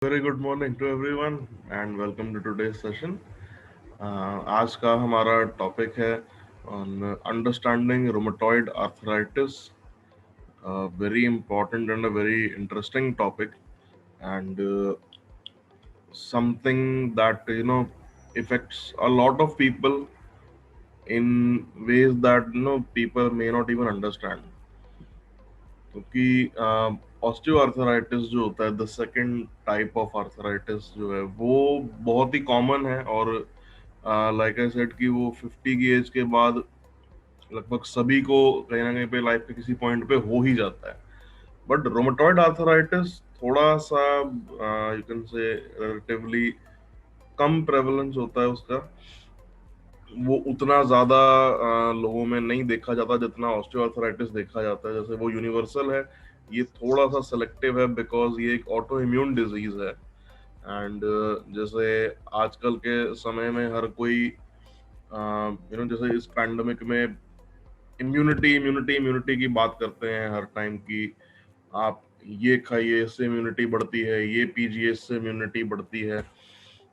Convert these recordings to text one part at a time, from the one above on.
Very good morning to everyone and welcome to today's session. आज का हमारा topic है on understanding rheumatoid arthritis, very important and a very interesting topic and something that affects a lot of people in ways that people may not even understand. क्योंकि osteoarthritis जो होता है, the second type of arthritis जो है वो बहुत ही common है। और लाइक आई सेड कि वो 50 की एज के बाद लगभग सभी को कहीं ना कहीं पे लाइफ के किसी पॉइंट पे हो ही जाता है। बट रोमेटॉइड आर्थराइटिस थोड़ा सा you can say relatively come prevalence होता है उसका। वो उतना ज्यादा लोगों में नहीं देखा जाता जितना ऑस्टियोआर्थराइटिस देखा जाता है। जैसे वो यूनिवर्सल है, ये थोड़ा सा सेलेक्टिव है बिकॉज ये एक ऑटो इम्यून डिजीज है। एंड जैसे आजकल के समय में हर कोई जैसे इस पैंडमिक में इम्यूनिटी इम्यूनिटी इम्यूनिटी की बात करते हैं हर टाइम की। आप ये खाइए इससे इम्यूनिटी बढ़ती है, ये पीजिए इससे इम्यूनिटी बढ़ती है।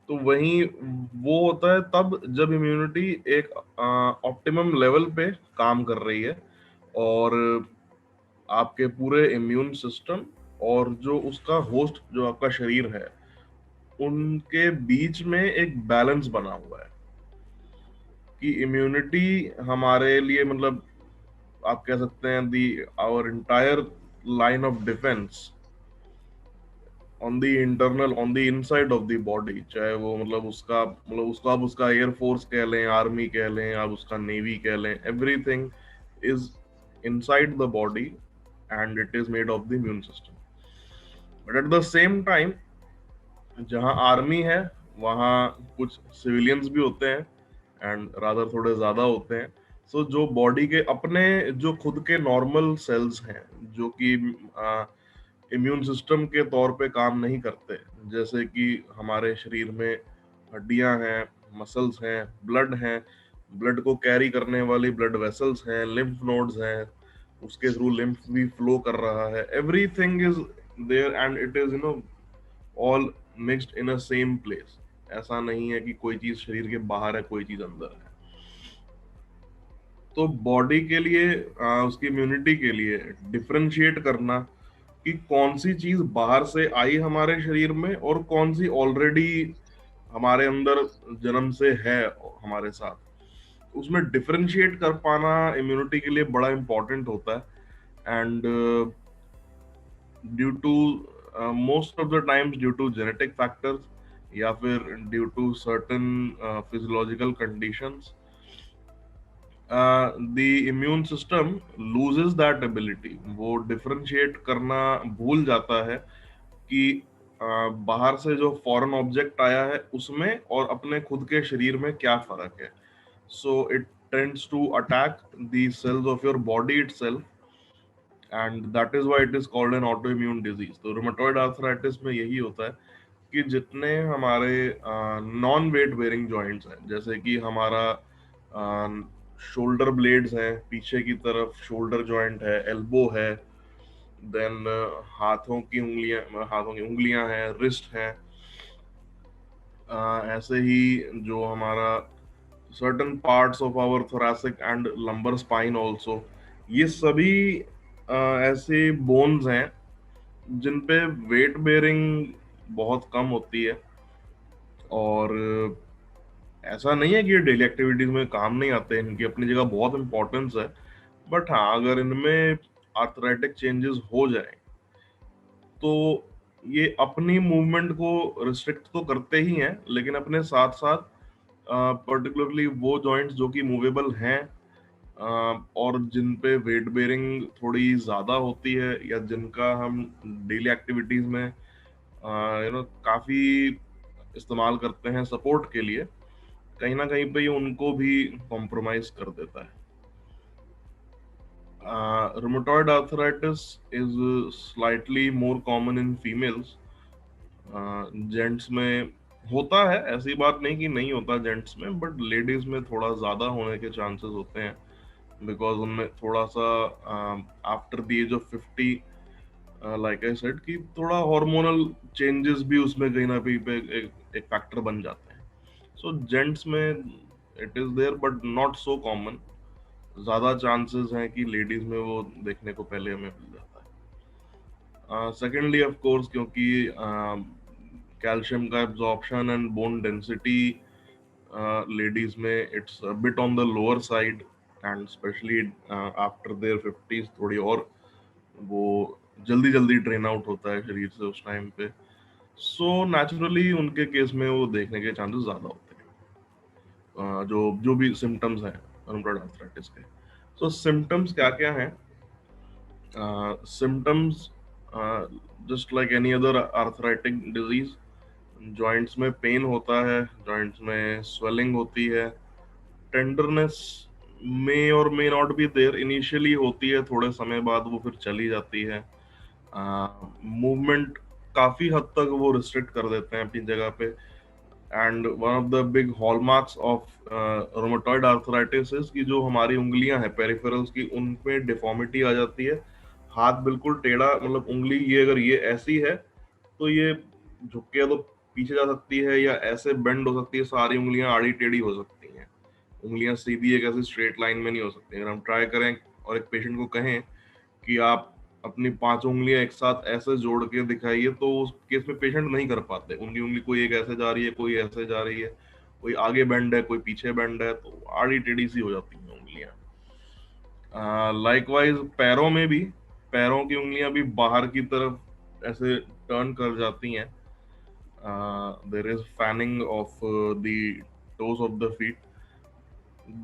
तो वही वो होता है तब जब इम्यूनिटी एक ऑप्टिमम लेवल पे काम कर रही है, और आपके पूरे इम्यून सिस्टम और जो उसका होस्ट जो आपका शरीर है उनके बीच में एक बैलेंस बना हुआ है। कि इम्यूनिटी हमारे लिए मतलब आप कह सकते हैं the our entire line of defence on the internal on the inside of the body. चाहे वो उसको आप उसका एयरफोर्स कह लें, आर्मी कह लें, आप उसका नेवी कह लें, everything is inside the body and it is made of the immune system. But at the same time जहाँ आर्मी है वहाँ कुछ सिविलियंस भी होते हैं, एंड रादर थोड़े ज्यादा होते हैं। सो जो बॉडी के अपने जो खुद के नॉर्मल सेल्स हैं जो कि इम्यून सिस्टम के तौर पे काम नहीं करते, जैसे कि हमारे शरीर में हड्डियां हैं, मसल्स हैं, ब्लड हैं, ब्लड को कैरी करने वाली ब्लड वेसल्स हैं, लिम्फ नोड्स हैं, उसके थ्रू लिम्फ भी फ्लो कर रहा है। Everything is there and it is all mixed in a same place. ऐसा नहीं है कि कोई चीज शरीर के बाहर है, कोई चीज अंदर है। तो बॉडी के लिए उसकी इम्यूनिटी के लिए डिफरेंशिएट करना कि कौन सी चीज बाहर से आई हमारे शरीर में और कौन सी ऑलरेडी हमारे अंदर जन्म से है हमारे साथ, उसमें डिफरेंशिएट कर पाना इम्यूनिटी के लिए बड़ा इंपॉर्टेंट होता है। And due to most of the times due to genetic factors या फिर due to certain physiological conditions, the immune system loses that ability. वो डिफरेंशिएट करना भूल जाता है कि बाहर से जो फॉरेन ऑब्जेक्ट आया है उसमें और अपने खुद के शरीर में क्या फर्क है। So it tends to attack the cells of your body itself, and that is why it is called an auto immune disease. तो रूमेटॉइड आर्थराइटिस में यही होता है कि जितने हमारे नॉन वेट बेयरिंग जॉइंट्स हैं, जैसे कि हमारा शोल्डर ब्लेड्स हैं, पीछे की तरफ शोल्डर जॉइंट है, एल्बो है, देन हाथों की उंगलियां हैं, रिस्ट हैं, ऐसे ही जो हमारा certain parts of our thoracic and lumbar spine also, ये सभी ऐसे बोन्स हैं जिन पे वेट बेयरिंग बहुत कम होती है। और ऐसा नहीं है कि ये डेली एक्टिविटीज में काम नहीं आते, इनकी अपनी जगह बहुत इंपॉर्टेंस है। बट हाँ, अगर इनमें आर्थराइटिक चेंजेस हो जाए तो ये अपनी मूवमेंट को रिस्ट्रिक्ट तो करते ही हैं, लेकिन अपने साथ साथ पर्टिकुलरली वो जॉइंट्स जो कि मूवेबल हैं और जिन पे वेट बेयरिंग थोड़ी ज्यादा होती है या जिनका हम डेली एक्टिविटीज में काफी इस्तेमाल करते हैं सपोर्ट के लिए, कहीं ना कहीं पे ये उनको भी कॉम्प्रोमाइज कर देता है। Rheumatoid arthritis is slightly more common in females. Gents में होता है, ऐसी बात नहीं कि नहीं होता जेंट्स में, बट लेडीज में थोड़ा ज्यादा होने के चांसेस होते हैं बिकॉज उनमें थोड़ा सा after the age of 50 like I said कि थोड़ा हार्मोनल चेंजेस भी उसमें कहीं ना कहीं पे एक फैक्टर बन जाते हैं। सो जेंट्स में it is there but not so common. ज्यादा चांसेस हैं कि लेडीज में वो देखने को पहले हमें मिल जाता है। सेकेंडली ऑफ कोर्स क्योंकि कैल्शियम का absorption and bone density ladies में it's bit on the lower side, and specially after their fifties थोड़ी और वो जल्दी जल्दी ड्रेन आउट होता है शरीर से उस टाइम पे। सो नेचुरली उनके केस में वो देखने के चांसेस ज्यादा होते हैं। जो जो भी सिम्टम्स हैं रूमेटॉइड आर्थराइटिस के। सो सिम्टम्स क्या क्या हैं? Symptoms just like any other arthritic disease, joints में पेन होता है, जॉइंट्स में स्वेलिंग होती है, टेंडरनेस मे और may not be there, initially होती है, थोड़े समय बाद वो फिर चली जाती है। मूवमेंट काफी हद तक वो रिस्ट्रिक्ट कर देते हैं अपनी जगह पे। And one of the big hallmarks of rheumatoid arthritis is कि जो हमारी उंगलियां हैं पेरिफेरल्स की, उनमें डिफॉर्मिटी आ जाती है। हाथ बिल्कुल टेढ़ा, मतलब उंगली ये अगर ये ऐसी है तो ये झुक के तो पीछे जा सकती है, या ऐसे बेंड हो सकती है, सारी उंगलियां आड़ी टेढ़ी हो सकती हैं। उंगलियां सीधी एक ऐसी स्ट्रेट लाइन में नहीं हो सकती। अगर हम ट्राई करें और एक पेशेंट को कहें कि आप अपनी 5 उंगलियां एक साथ ऐसे जोड़ के दिखाइए, तो उस केस में पेशेंट नहीं कर पाते। उनकी उंगली कोई एक ऐसे जा रही है, कोई ऐसे जा रही है, कोई आगे बेंड है, कोई पीछे बेंड है, तो आड़ी टेढ़ी सी हो जाती हैं उंगलियां। लाइकवाइज पैरों में भी, पैरों की उंगलियां भी बाहर की तरफ ऐसे टर्न कर जाती हैं। There is fanning of the toes of the feet.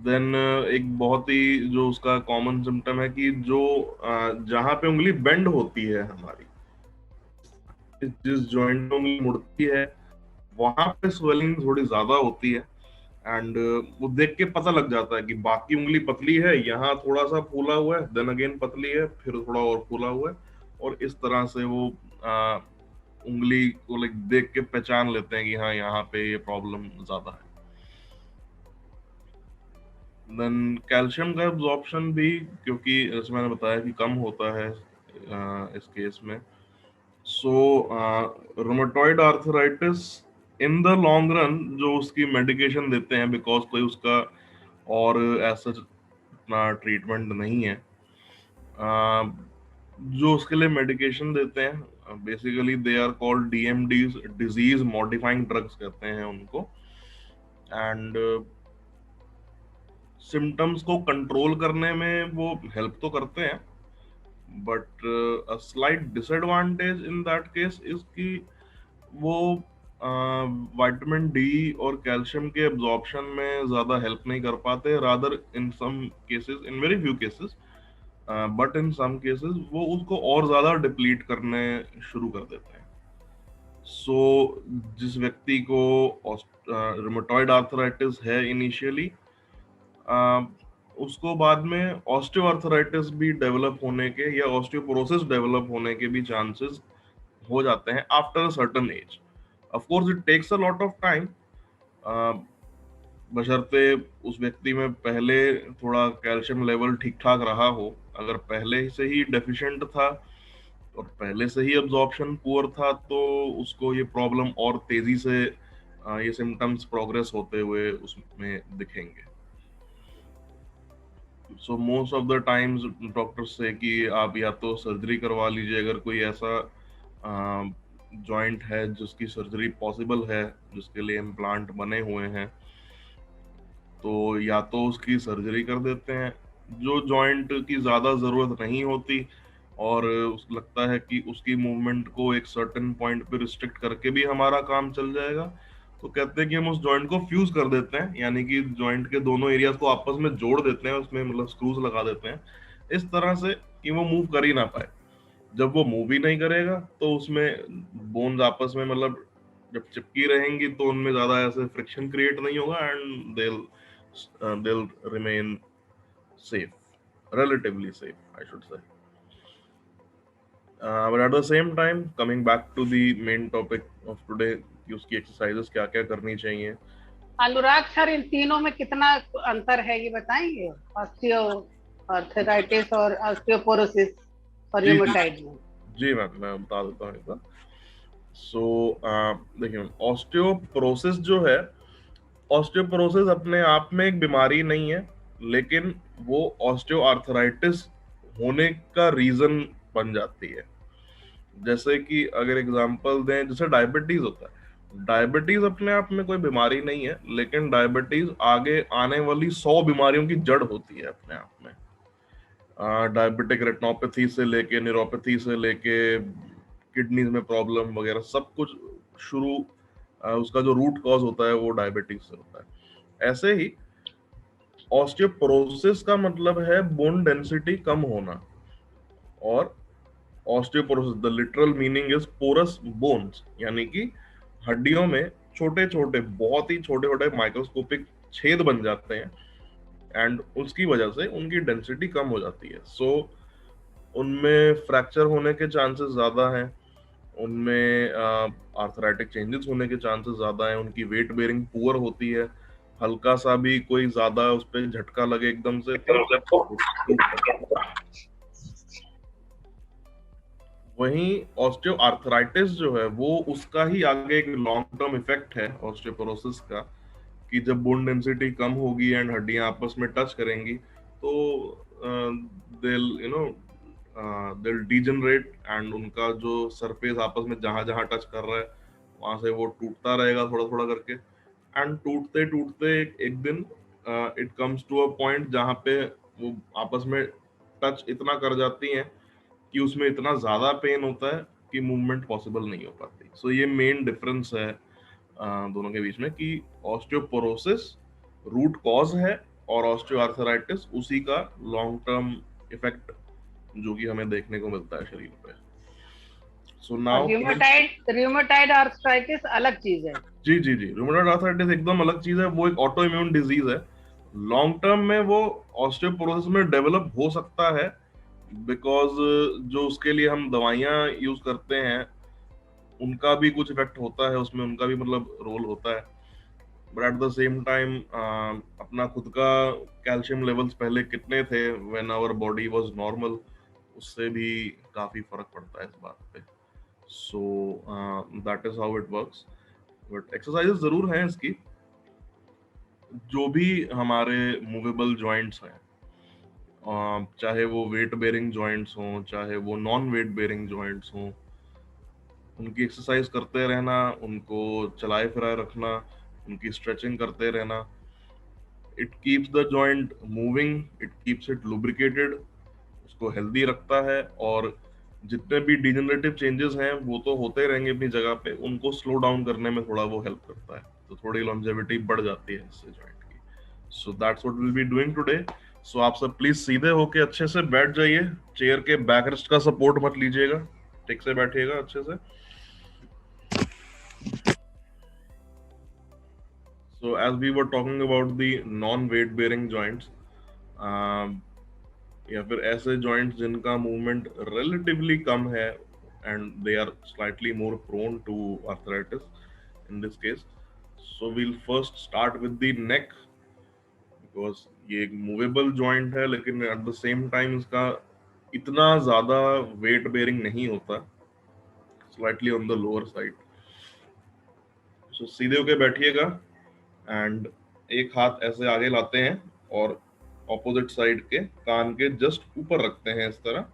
Then एक बहुत ही जो उसका कॉमन सिम्टम है कि जो जहां पे उंगली बेंड होती है हमारी, जिस जॉइंट में उंगली मुड़ती है, वहां पे स्वेलिंग थोड़ी ज्यादा होती है। एंड वो देख के पता लग जाता है कि बाकी उंगली पतली है, यहाँ थोड़ा सा फूला हुआ है, देन अगेन पतली है, फिर थोड़ा और फूला हुआ है, और इस तरह से वो उंगली को लाइक देख के पहचान लेते हैं कि हाँ यहाँ पे ये प्रॉब्लम ज्यादा है। देन कैल्शियम का एब्जॉर्प्शन भी, क्योंकि जैसे मैंने बताया कि कम होता है इस केस में। So rheumatoid arthritis in the long run जो उसकी मेडिकेशन देते हैं, बिकॉज कोई उसका और ऐसा इतना ट्रीटमेंट नहीं है, जो उसके लिए मेडिकेशन देते हैं basically they are called DMDs, disease modifying drugs कहते हैं उनको। एंड सिम्टम्स को कंट्रोल करने में वो हेल्प तो करते हैं, but a slight disadvantage in that case is कि वो विटामिन डी और कैल्शियम के एब्जॉर्प्शन में ज्यादा हेल्प नहीं कर पाते। Rather in some cases, in very few cases, but in some cases वो उसको और ज्यादा डिप्लीट करने शुरू कर देते हैं। सो जिस व्यक्ति को रूमेटॉइड आर्थराइटिस है इनिशियली, उसको बाद में ऑस्टियोआर्थराइटिस भी डेवलप होने के या ऑस्टियोपोरोसिस डेवलप होने के भी चांसेस हो जाते हैं after a certain age. Of course it takes a lot of time, बशर्ते उस व्यक्ति में पहले थोड़ा कैल्शियम लेवल ठीक ठाक रहा हो। अगर पहले से ही डेफिशिएंट था और पहले से ही एब्जॉर्प्शन पुअर था, तो उसको ये प्रॉब्लम और तेजी से ये सिम्टम्स प्रोग्रेस होते हुए उसमें दिखेंगे। So most of the times doctors से कि आप या तो सर्जरी करवा लीजिए, अगर कोई ऐसा जॉइंट है जिसकी सर्जरी पॉसिबल है, जिसके लिए इम्प्लांट बने हुए हैं, तो या तो उसकी सर्जरी कर देते हैं। जो जॉइंट की ज्यादा जरूरत नहीं होती और उसको लगता है कि उसकी मूवमेंट को एक सर्टेन पॉइंट पे रिस्ट्रिक्ट करके भी हमारा काम चल जाएगा, तो कहते हैं कि हम उस जॉइंट को फ्यूज कर देते हैं, यानी कि जॉइंट के दोनों एरियाज को आपस में जोड़ देते हैं, उसमें मतलब स्क्रूज लगा देते हैं इस तरह से कि वो मूव कर ही ना पाए। जब वो मूव ही नहीं करेगा तो उसमें बोन्स आपस में मतलब जब चिपकी रहेंगी तो उनमें ज्यादा ऐसे फ्रिक्शन क्रिएट नहीं होगा, and they'll remain safe, relatively safe, I should say. But at the same time, coming back to the main topic of today, कि उसकी एक्सरसाइजेस क्या क्या करनी चाहिए। अनुराग सर, इन तीनों में कितना अंतर है ये बताएंगे? ऑस्टियो आर्थराइटिस और ऑस्टियोपोरोसिस और जी जी रूमेटॉइड में। जी मैम, मैं बता देता हूँ एक बार। सो देखिए, ऑस्टियोपोरोसिस जो है, ऑस्टियोपोरोसिस अपने आप में एक बीमारी नहीं है, लेकिन वो ऑस्टियोआर्थराइटिस होने का रीजन बन जाती है। जैसे कि अगर एग्जांपल दें, जैसे डायबिटीज होता है, डायबिटीज अपने आप में कोई बीमारी नहीं है, लेकिन डायबिटीज आगे आने वाली 100 बीमारियों की जड़ होती है अपने आप में। डायबिटिक रेटिनोपैथी से लेके न्यूरोपैथी से लेके किडनीज में प्रॉब्लम वगैरह सब कुछ शुरू, उसका जो रूट कॉज होता है वो डायबिटीज से होता है। ऐसे ही ऑस्टियोपोरोसिस का मतलब है बोन डेंसिटी कम होना। और osteoporosis, the literal meaning is porous bones, यानी कि हड्डियों में छोटे छोटे, बहुत ही छोटे छोटे माइक्रोस्कोपिक छेद बन जाते हैं, एंड उसकी वजह से उनकी डेंसिटी कम हो जाती है। सो उनमें फ्रैक्चर होने के चांसेस ज्यादा हैं, उनमें आर्थराइटिक चेंजेस होने के चांसेस ज्यादा हैं, उनकी वेट बेयरिंग पुअर होती है, हल्का सा भी कोई ज्यादा उस पर झटका लगे एकदम से तो टूट सकता है। वहीं ऑस्टियो आर्थराइटिस जो है वो उसका ही आगे एक लॉन्ग टर्म इफेक्ट है ऑस्टियोपोरोसिस का, कि जब बोन डेंसिटी कम होगी एंड हड्डियां आपस में टच करेंगी तो दिल यू नो दिल डीजनरेट, एंड उनका जो सरफेस आपस में जहां जहां टच कर रहा है वहां से वो टूटता रहेगा थोड़ा थोड़ा करके। एंड टूटते टूटते एक दिन it comes to a point जहां पे वो आपस में टच इतना कर जाती हैं कि उसमें इतना ज्यादा पेन होता है कि मूवमेंट पॉसिबल नहीं हो पाती। सो ये मेन डिफरेंस है दोनों के बीच में, कि ऑस्टियोपोरोसिस रूट कॉज है और ऑस्टियोआर्थराइटिस उसी का लॉन्ग टर्म इफेक्ट जो कि हमें देखने को मिलता है शरीर पे। सो और नाउ र्यूमेटाइड र्यूमेटाइड आर्थराइटिस अलग चीज है। जी जी जी, रूमेटॉइड आर्थराइटिस एकदम अलग चीज है, वो एक ऑटो इम्यून डिजीज है। लॉन्ग टर्म में वो ऑस्टियोपोरोसिस में डेवलप हो सकता है, बिकॉज जो उसके लिए हम दवाइयां यूज करते हैं उनका भी कुछ इफेक्ट होता है उसमें, उनका भी मतलब रोल होता है। But at the same time अपना खुद का कैल्शियम लेवल्स पहले कितने थे when our body was normal, उससे भी काफी फर्क पड़ता है इस बात पे। So that is how it works. But exercises जरूर हैं इसकी, जो भी हमारे मूवेबल जॉइंट्स हैं, चाहे वो वेट बेयरिंग जॉइंट्स हों चाहे वो नॉन वेट बेयरिंग जॉइंट्स हों, उनकी एक्सरसाइज करते रहना, उनको चलाए फिराए रखना, उनकी स्ट्रेचिंग करते रहना, it keeps the joint moving, it keeps it lubricated, उसको हेल्दी रखता है। और जितने भी डिजेनरेटिव चेंजेस हैं वो तो होते रहेंगे अपनी जगह पे, उनको स्लो डाउन करने में थोड़ा वो हेल्प करता है, तो थोड़ी लॉन्जेविटी बढ़ जाती है इससे जॉइंट की। So that's what will be doing today. सो आप सब प्लीज सीधे होके अच्छे से बैठ जाइए, चेयर के बैक रेस्ट का सपोर्ट मत लीजिएगा, ठीक से बैठिएगा अच्छे से। So as we were talking about the non-weight bearing joints, या फिर ऐसे joints जिनका movement relatively कम है and they are slightly more prone to arthritis in this case. So we'll first start with the neck, because ये एक movable joint है लेकिन at the same time इसका इतना ज़्यादा weight bearing नहीं होता, slightly on the lower side. So सीधे होके बैठिएगा एंड एक हाथ ऐसे आगे लाते हैं और ऑपोजिट साइड के कान के जस्ट ऊपर रखते हैं, इस तरह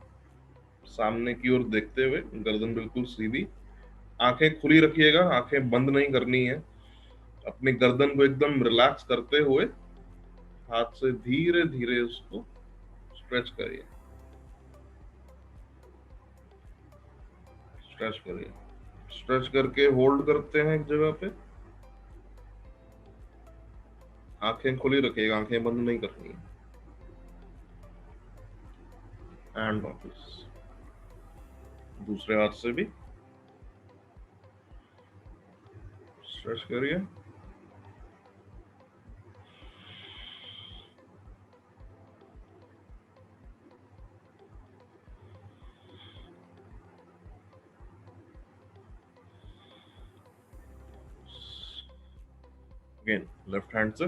सामने की ओर देखते हुए, गर्दन बिल्कुल सीधी, आंखें खुली रखिएगा, आंखें बंद नहीं करनी है। अपनी गर्दन को एकदम रिलैक्स करते हुए हाथ से धीरे धीरे उसको स्ट्रेच करिए, स्ट्रेच करिए, स्ट्रेच करके होल्ड करते हैं एक जगह पे, आंखें खुली रखिएगा, आंखें बंद नहीं करनी है। एंड वापस दूसरे हाथ से भी स्ट्रेच करिए। अगेन लेफ्ट हैंड से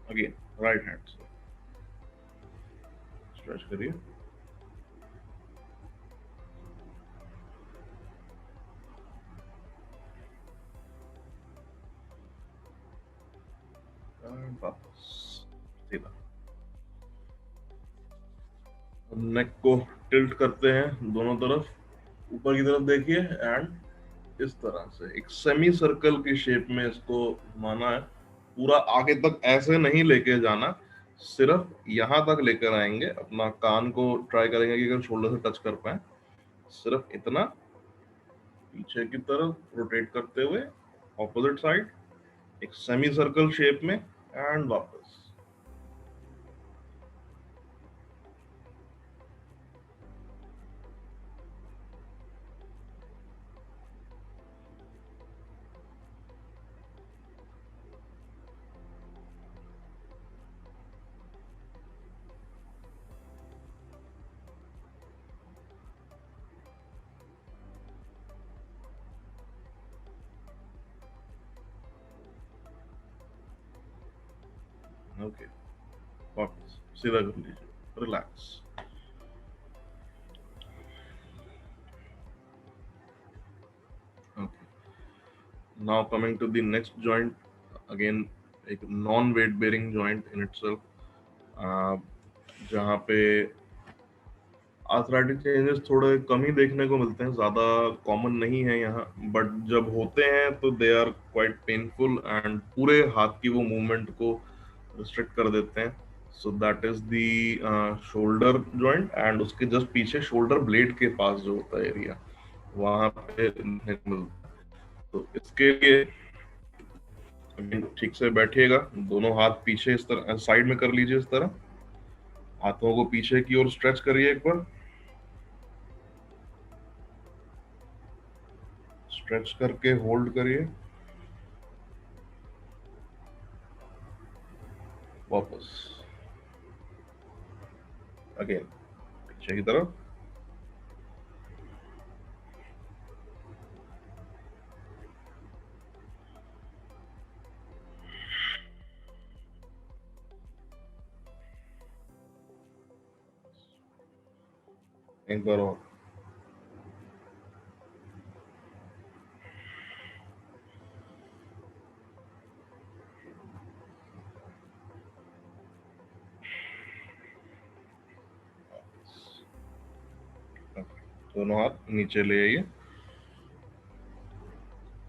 अगेन राइट हैंड से स्ट्रेच करिए, एंड वापस सीधा। नेक को टिल्ट करते हैं दोनों तरफ, ऊपर की तरफ देखिए, एंड इस तरह से एक सेमी सर्कल की शेप में इसको घुमाना है। पूरा आगे तक ऐसे नहीं लेके जाना, सिर्फ यहां तक लेकर आएंगे। अपना कान को ट्राई करेंगे कि अगर शोल्डर से टच कर पाए, सिर्फ इतना, पीछे की तरफ रोटेट करते हुए ऑपोजिट साइड एक सेमी सर्कल शेप में, एंड वापस। ओके, वापस सीधा कर लीजिए, relax. Okay, now coming to the next joint, again एक non weight bearing joint in itself, जहाँ पे आर्थराइटिस चेंजेस थोड़े कम ही देखने को मिलते हैं, ज्यादा कॉमन नहीं है यहाँ, बट जब होते हैं तो they are quite painful and पूरे हाथ की वो मूवमेंट को रिस्ट्रिक्ट कर देते हैं। सो that is the shoulder joint, and उसके जस्ट पीछे शोल्डर ब्लेड के पास जो होता है एरिया, वहां पे देखने को मिलता है। तो इसके लिए ठीक से बैठिएगा, दोनों हाथ पीछे इस तरह साइड में कर लीजिए, इस तरह हाथों को पीछे की ओर स्ट्रेच करिए, एक बार स्ट्रेच करके होल्ड करिए, वापस अगेन पीछे की तरफ, एक बार और, दोनों हाथ नीचे ले आइए।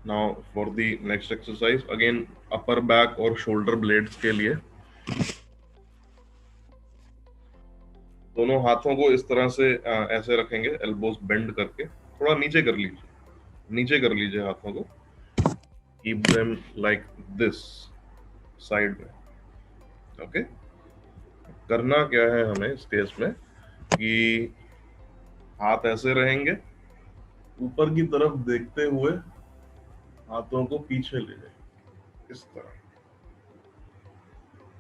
Now for the next exercise, again upper back और शोल्डर ब्लेड्स के लिए दोनों हाथों को इस तरह से ऐसे रखेंगे, एल्बोज बेंड करके, थोड़ा नीचे कर लीजिए, नीचे कर लीजिए हाथों को, keep them like this side में। ओके, करना क्या है हमें इस केस में कि हाथ ऐसे रहेंगे, ऊपर की तरफ देखते हुए हाथों को पीछे ले जाए, इस तरह,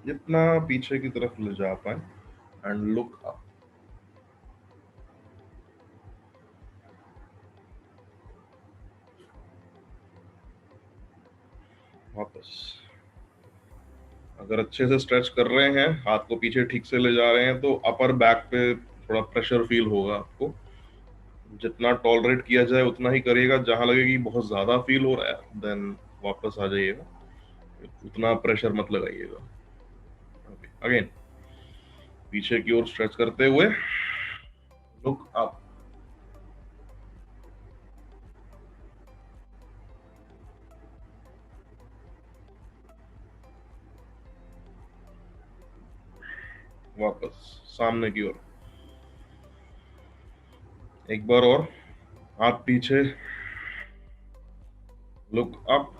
जितना पीछे की तरफ ले जा पाए, एंड लुक अप, वापस। अगर अच्छे से स्ट्रेच कर रहे हैं, हाथ को पीछे ठीक से ले जा रहे हैं, तो अपर बैक पे थोड़ा प्रेशर फील होगा आपको। जितना टॉलरेट किया जाए उतना ही करिएगा, जहां लगे कि बहुत ज्यादा फील हो रहा है, देन वापस आ जाइएगा, उतना प्रेशर मत लगाइएगा। अगेन पीछे की ओर स्ट्रेच करते हुए लुक अप, वापस सामने की ओर, एक बार और, हाथ पीछे, लुक अप,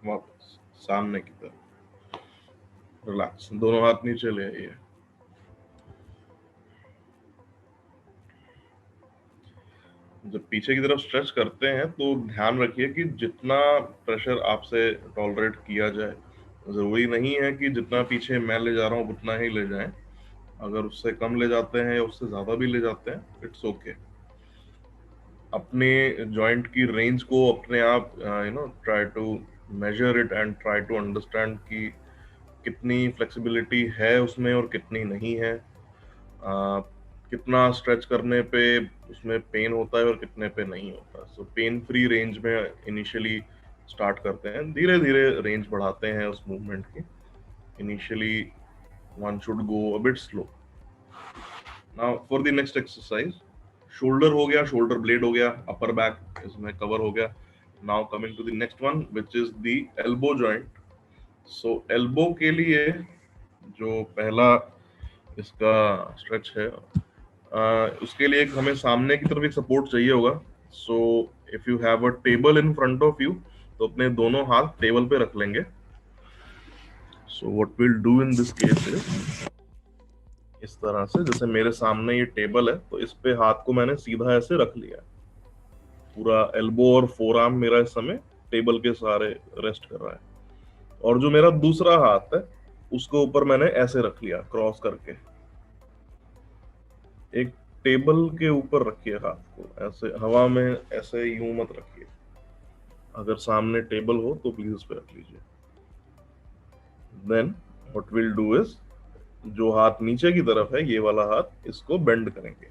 वापस सामने की तरफ, रिलैक्स, दोनों हाथ नीचे ले आइए। जब पीछे की तरफ स्ट्रेच करते हैं तो ध्यान रखिए कि जितना प्रेशर आपसे टॉलरेट किया जाए, जरूरी नहीं है कि जितना पीछे मैं ले जा रहा हूँ उतना ही ले जाएं। अगर उससे कम ले जाते हैं या उससे ज्यादा भी ले जाते हैं, इट्स ओके। अपने जॉइंट की रेंज को अपने आप try to measure it and try to understand कि कितनी फ्लेक्सिबिलिटी है उसमें और कितनी नहीं है। कितना स्ट्रेच करने पे उसमें पेन होता है और कितने पे नहीं होता। सो पेन फ्री रेंज में इनिशियली स्टार्ट करते हैं, धीरे धीरे रेंज बढ़ाते हैं उस मूवमेंट की। Initially one should go a bit slow. Now for the next exercise, shoulder हो गया, शोल्डर ब्लेड हो गया, अपर बैक इसमें कवर हो गया। Now coming to the next one which is the elbow joint. So elbow के लिए जो पहला इसका स्ट्रेच है, उसके लिए हमें सामने की तरफ एक सपोर्ट चाहिए होगा। So if you have a table in front of you, तो अपने दोनों हाथ टेबल पे रख लेंगे। So what we'll do in this case is, इस तरह से जैसे मेरे सामने ये टेबल है, तो इस पे हाथ को मैंने सीधा ऐसे रख लिया। पूरा एल्बो और फोर आर्म मेरा इस समय टेबल के सहारे रेस्ट कर रहा है। और जो मेरा दूसरा हाथ है, उसको ऊपर मैंने ऐसे रख लिया क्रॉस करके। एक टेबल के ऊपर रखिए हाथ को, ऐसे हवा में ऐसे यूं मत रखिए। अगर सामने टेबल हो तो प्लीज उस पे रख लीजिए। Then what we'll do is, जो हाथ नीचे की तरफ है, ये वाला हाथ, इसको बेंड करेंगे,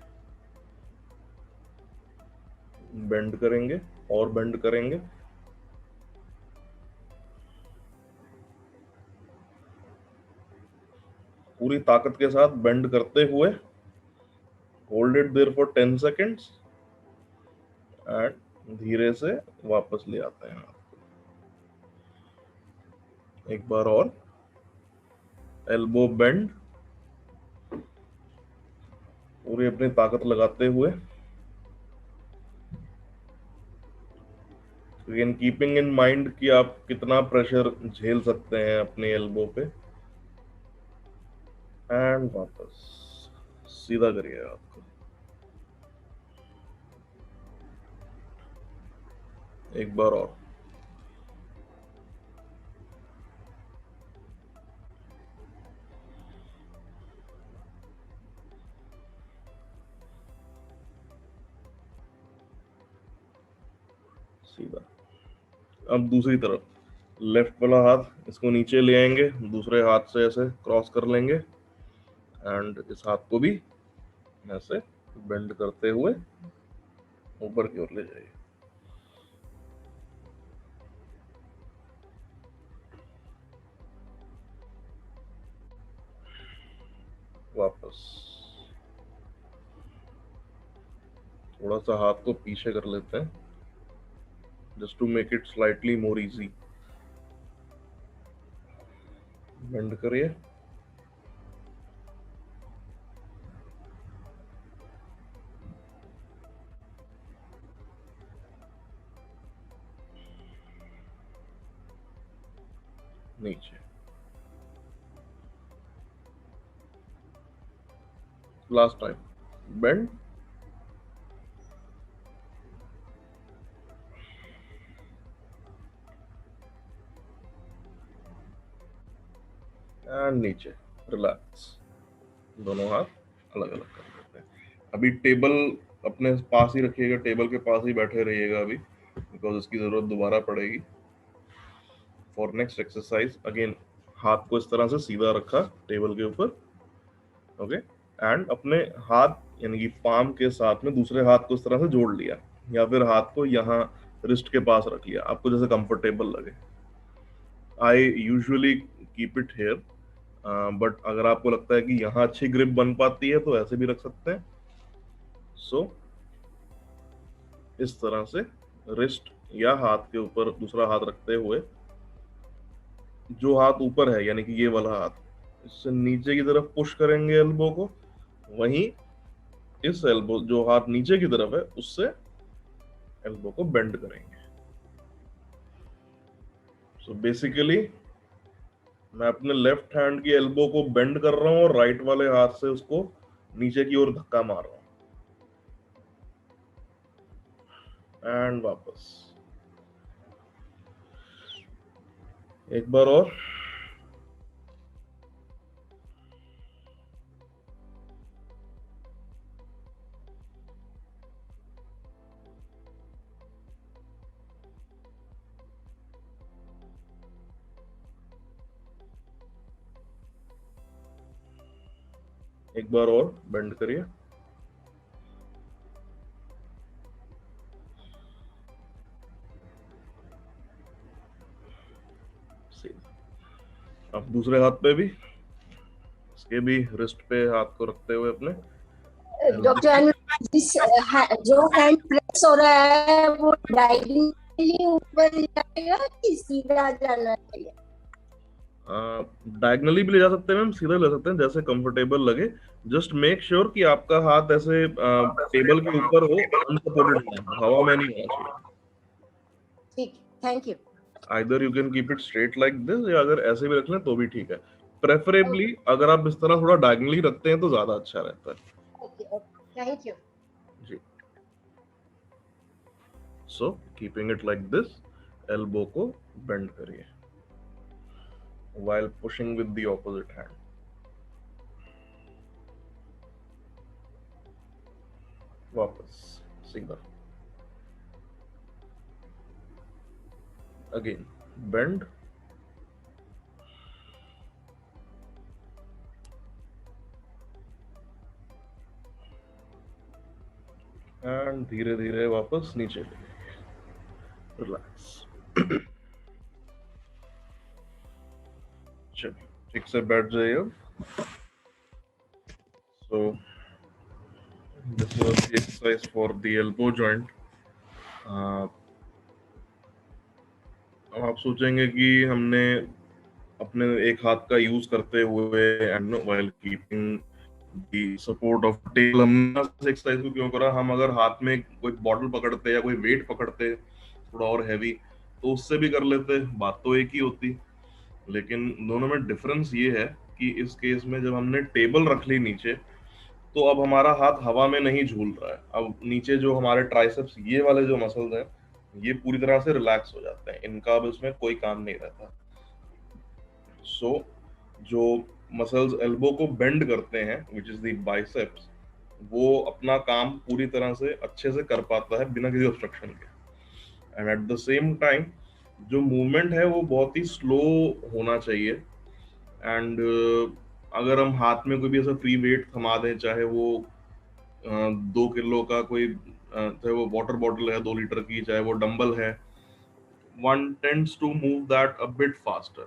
बेंड करेंगे और बेंड करेंगे। पूरी ताकत के साथ बेंड करते हुए hold it there for 10 seconds and धीरे से वापस ले आते हैं। एक बार और, एल्बो बेंड, पूरी अपनी ताकत लगाते हुए, अगेन कीपिंग इन माइंड कि आप कितना प्रेशर झेल सकते हैं अपने एल्बो पे। एंड वापस सीधा करिए आपको। एक बार और, सीधा। अब दूसरी तरफ, लेफ्ट वाला हाथ इसको नीचे ले आएंगे, दूसरे हाथ से ऐसे क्रॉस कर लेंगे एंड इस हाथ को भी ऐसे बेंड करते हुए ऊपर की ओर ले जाइए। वापस थोड़ा सा हाथ को पीछे कर लेते हैं, just to make it slightly more easy. Bend करिए, नीचे, लास्ट टाइम, बेंड एंड नीचे, रिलैक्स। दोनों हाथ अलग अलग कर देते हैं। अभी टेबल अपने पास ही रखिएगा, टेबल के पास ही बैठे रहिएगा अभी, बिकॉज इसकी जरूरत दोबारा पड़ेगी फॉर नेक्स्ट एक्सरसाइज। अगेन हाथ को इस तरह से सीधा रखा टेबल के ऊपर, ओके, एंड अपने हाथ यानी कि पाम के साथ में दूसरे हाथ को इस तरह से जोड़ लिया, या फिर हाथ को यहाँ रिस्ट के पास रख लिया, आपको जैसे कंफर्टेबल लगे। I usually keep it here, but अगर आपको लगता है कि यहाँ अच्छी ग्रिप बन पाती है तो ऐसे भी रख सकते हैं। सो इस तरह से रिस्ट या हाथ के ऊपर दूसरा हाथ रखते हुए, जो हाथ ऊपर है यानी कि ये वाला हाथ, इससे नीचे की तरफ पुश करेंगे एल्बो को, वहीं इस एल्बो जो हाथ नीचे की तरफ है उससे एल्बो को बेंड करेंगे। सो बेसिकली मैं अपने लेफ्ट हैंड की एल्बो को बेंड कर रहा हूं और राइट वाले हाथ से उसको नीचे की ओर धक्का मार रहा हूं। एंड वापस एक बार और, एक बार और बेंड करिए। अब दूसरे हाथ पे भी, इसके भी रिस्ट पे हाथ को रखते हुए अपने डॉक्टर अनुराग, जो हैंड प्रेस हो रहा है वो डायगोनली ऊपर जाएगा कि सीधा जाना चाहिए? डायगनली भी ले जा सकते हैं मैम, सीधा ले सकते हैं, जैसे कंफर्टेबल लगे। जस्ट मेक श्योर कि आपका हाथ ऐसे टेबल के ऊपर हो, अनसपोर्टेड ना हो, हवा में नहीं होना चाहिए। ठीक, thank you. Either you can keep it straight like this, या अगर ऐसे भी रख लें तो भी ठीक है। प्रेफरेबली अगर आप इस तरह थोड़ा डायगनली रखते हैं तो ज्यादा अच्छा रहता है। ओके, थैंक यू जी। So keeping it like this, elbow को बेंड करिए while pushing with the opposite hand. वापस सीधा, again bend, and धीरे धीरे वापस नीचे ले, रिलैक्स। चलिए ठीक से बैठ जाइए अब। So this was the exercise for the elbow joint. अब आप सोचेंगे कि हमने अपने एक हाथ का यूज करते हुए and while keeping the support of table हमने एक्सरसाइज को क्यों करा। हम अगर हाथ में कोई बॉटल पकड़ते या कोई वेट पकड़ते थोड़ा और हैवी, तो उससे भी कर लेते, बात तो एक ही होती। लेकिन दोनों में डिफरेंस ये है कि इस केस में जब हमने टेबल रख ली नीचे, तो अब हमारा हाथ हवा में नहीं झूल रहा है। अब नीचे जो हमारे ट्राइसेप्स ये वाले जो मसल्स हैं, ये पूरी तरह से रिलैक्स हो जाते हैं, इनका अब इसमें कोई काम नहीं रहता। सो जो मसल्स एल्बो को बेंड करते हैं, विच इज द बाइसेप्स, वो अपना काम पूरी तरह से अच्छे से कर पाता है बिना किसी ऑब्स्ट्रक्शन के। And eight the same time जो मूवमेंट है वो बहुत ही स्लो होना चाहिए। एंड अगर हम हाथ में कोई भी ऐसा फ्री वेट थमा दें, चाहे वो 2 किलो का कोई चाहे वो वाटर बॉटल है 2 लीटर की, चाहे वो डंबल है, one tends to move that a bit faster.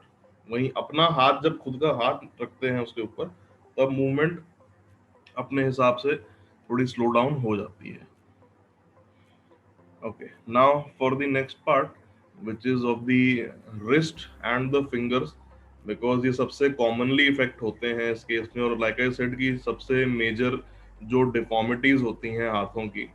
वहीं अपना हाथ जब खुद का हाथ रखते हैं उसके ऊपर, तब मूवमेंट अपने हिसाब से थोड़ी स्लो डाउन हो जाती है। Okay, now for the next part which is of the wrist and the fingers, because ये सबसे कॉमनली इफेक्ट होते हैं इस केस में। और लाइक आई सेड कि सबसे मेजर जो डिफॉर्मिटीज होती हैं हाथों की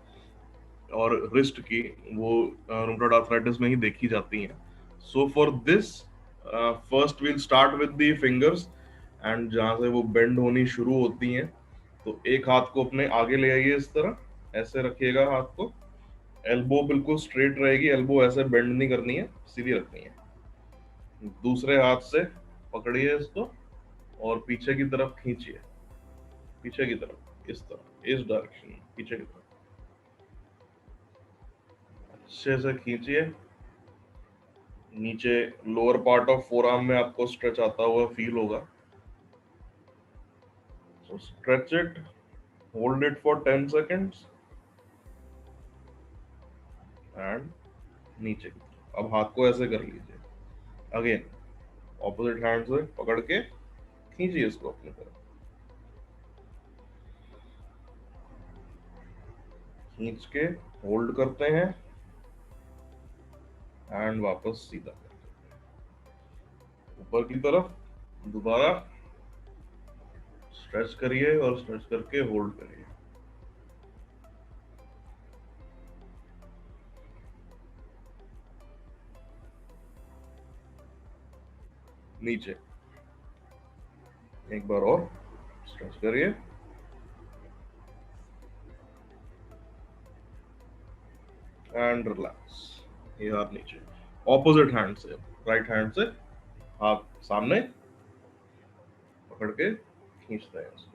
और रिस्ट की, वो रूमेटॉइड आर्थराइटिस में ही देखी जाती हैं। So for this first we'll start with the fingers, and जहां से वो बेंड होनी शुरू होती हैं, तो एक हाथ को अपने आगे ले आइए, इस तरह ऐसे रखिएगा हाथ को। एल्बो बिल्कुल स्ट्रेट रहेगी, एल्बो ऐसे बेंड नहीं करनी है, सीधी रखनी है। दूसरे हाथ से पकड़िए इसको और पीछे की तरफ खींचिए, पीछे की तरफ, इस तरह, इस डायरेक्शन में पीछे की तरफ अच्छे से खींचिए। नीचे lower part of forearm में आपको स्ट्रेच आता हुआ फील होगा। So stretch it, hold it for 10 seconds and नीचे की तरफ। अब हाथ को ऐसे कर लीजिए, अगेन ऑपोजिट हैंड से पकड़ के खींचिए इसको अपनी तरफ, खींच के होल्ड करते हैं एंड वापस सीधा करते हैं ऊपर की तरफ। दोबारा स्ट्रेच करिए और स्ट्रेच करके होल्ड करिए। नीचे एक बार और स्ट्रेच करिए एंड रिलैक्स। ये हाथ नीचे, ऑपोजिट हैंड से, राइट हैंड से हाथ सामने पकड़ के खींचते हैं इसको।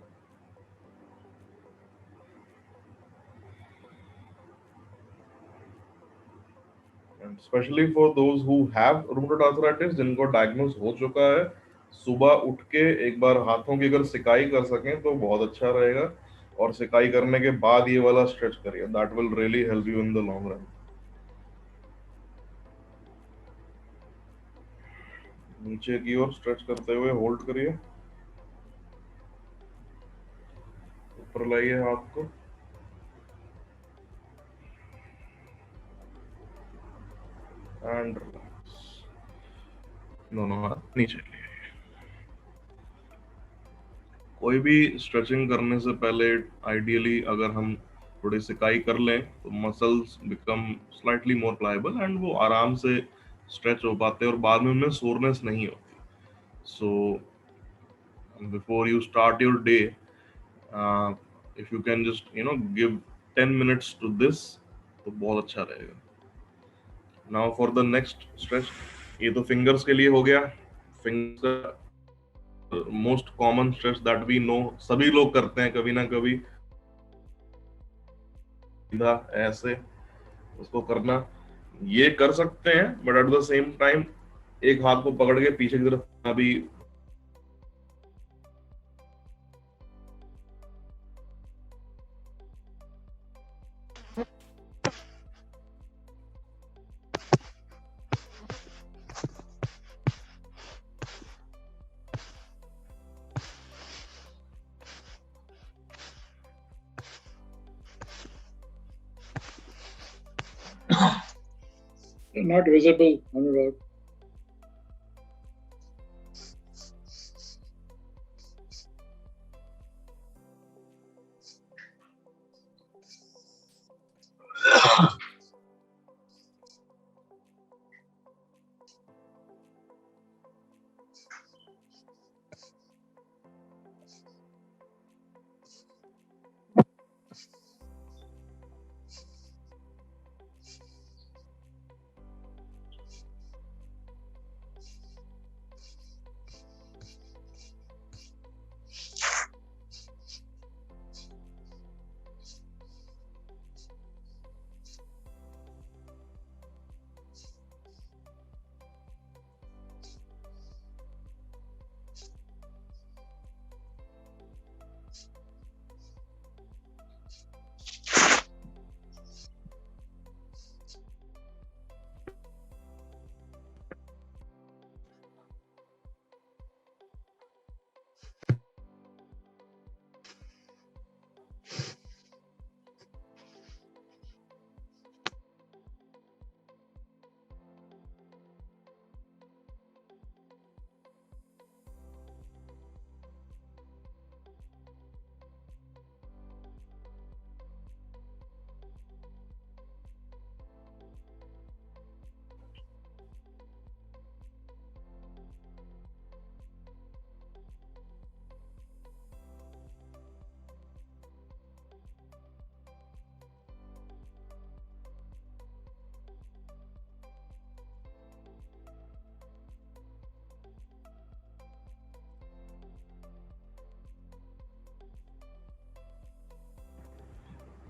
And specially for those who have rheumatoid arthritis, जिनको डायग्नोज हो चुका है, सुबह उठ के एक बार हाथों की अगर सिकाई कर सकें तो बहुत अच्छा रहेगा, और सिकाई करने के बाद ये वाला स्ट्रेच करिए, that will really help you in the long run. नीचे की ओर स्ट्रेच करते हुए होल्ड करिए, ऊपर लाइए हाथ को, एंड दोनों हाथ नीचे लिए। कोई भी स्ट्रेचिंग करने से पहले आइडियली अगर हम थोड़ी सिकाई कर लें तो muscles become slightly more pliable and वो आराम से स्ट्रेच हो पाते हैं और बाद में उनमें सोरनेस नहीं होती। So before you start your day, if you can just give 10 minutes to this, तो बहुत अच्छा रहेगा। Now for the next stretch, ये तो फिंगर्स के लिए हो गया। Fingers most common stretch that we know, सभी लोग करते हैं कभी ना कभी, सीधा ऐसे उसको करना। ये कर सकते हैं but at the same time एक हाथ को पकड़ के पीछे की तरफ अभी Not visible, Anurag.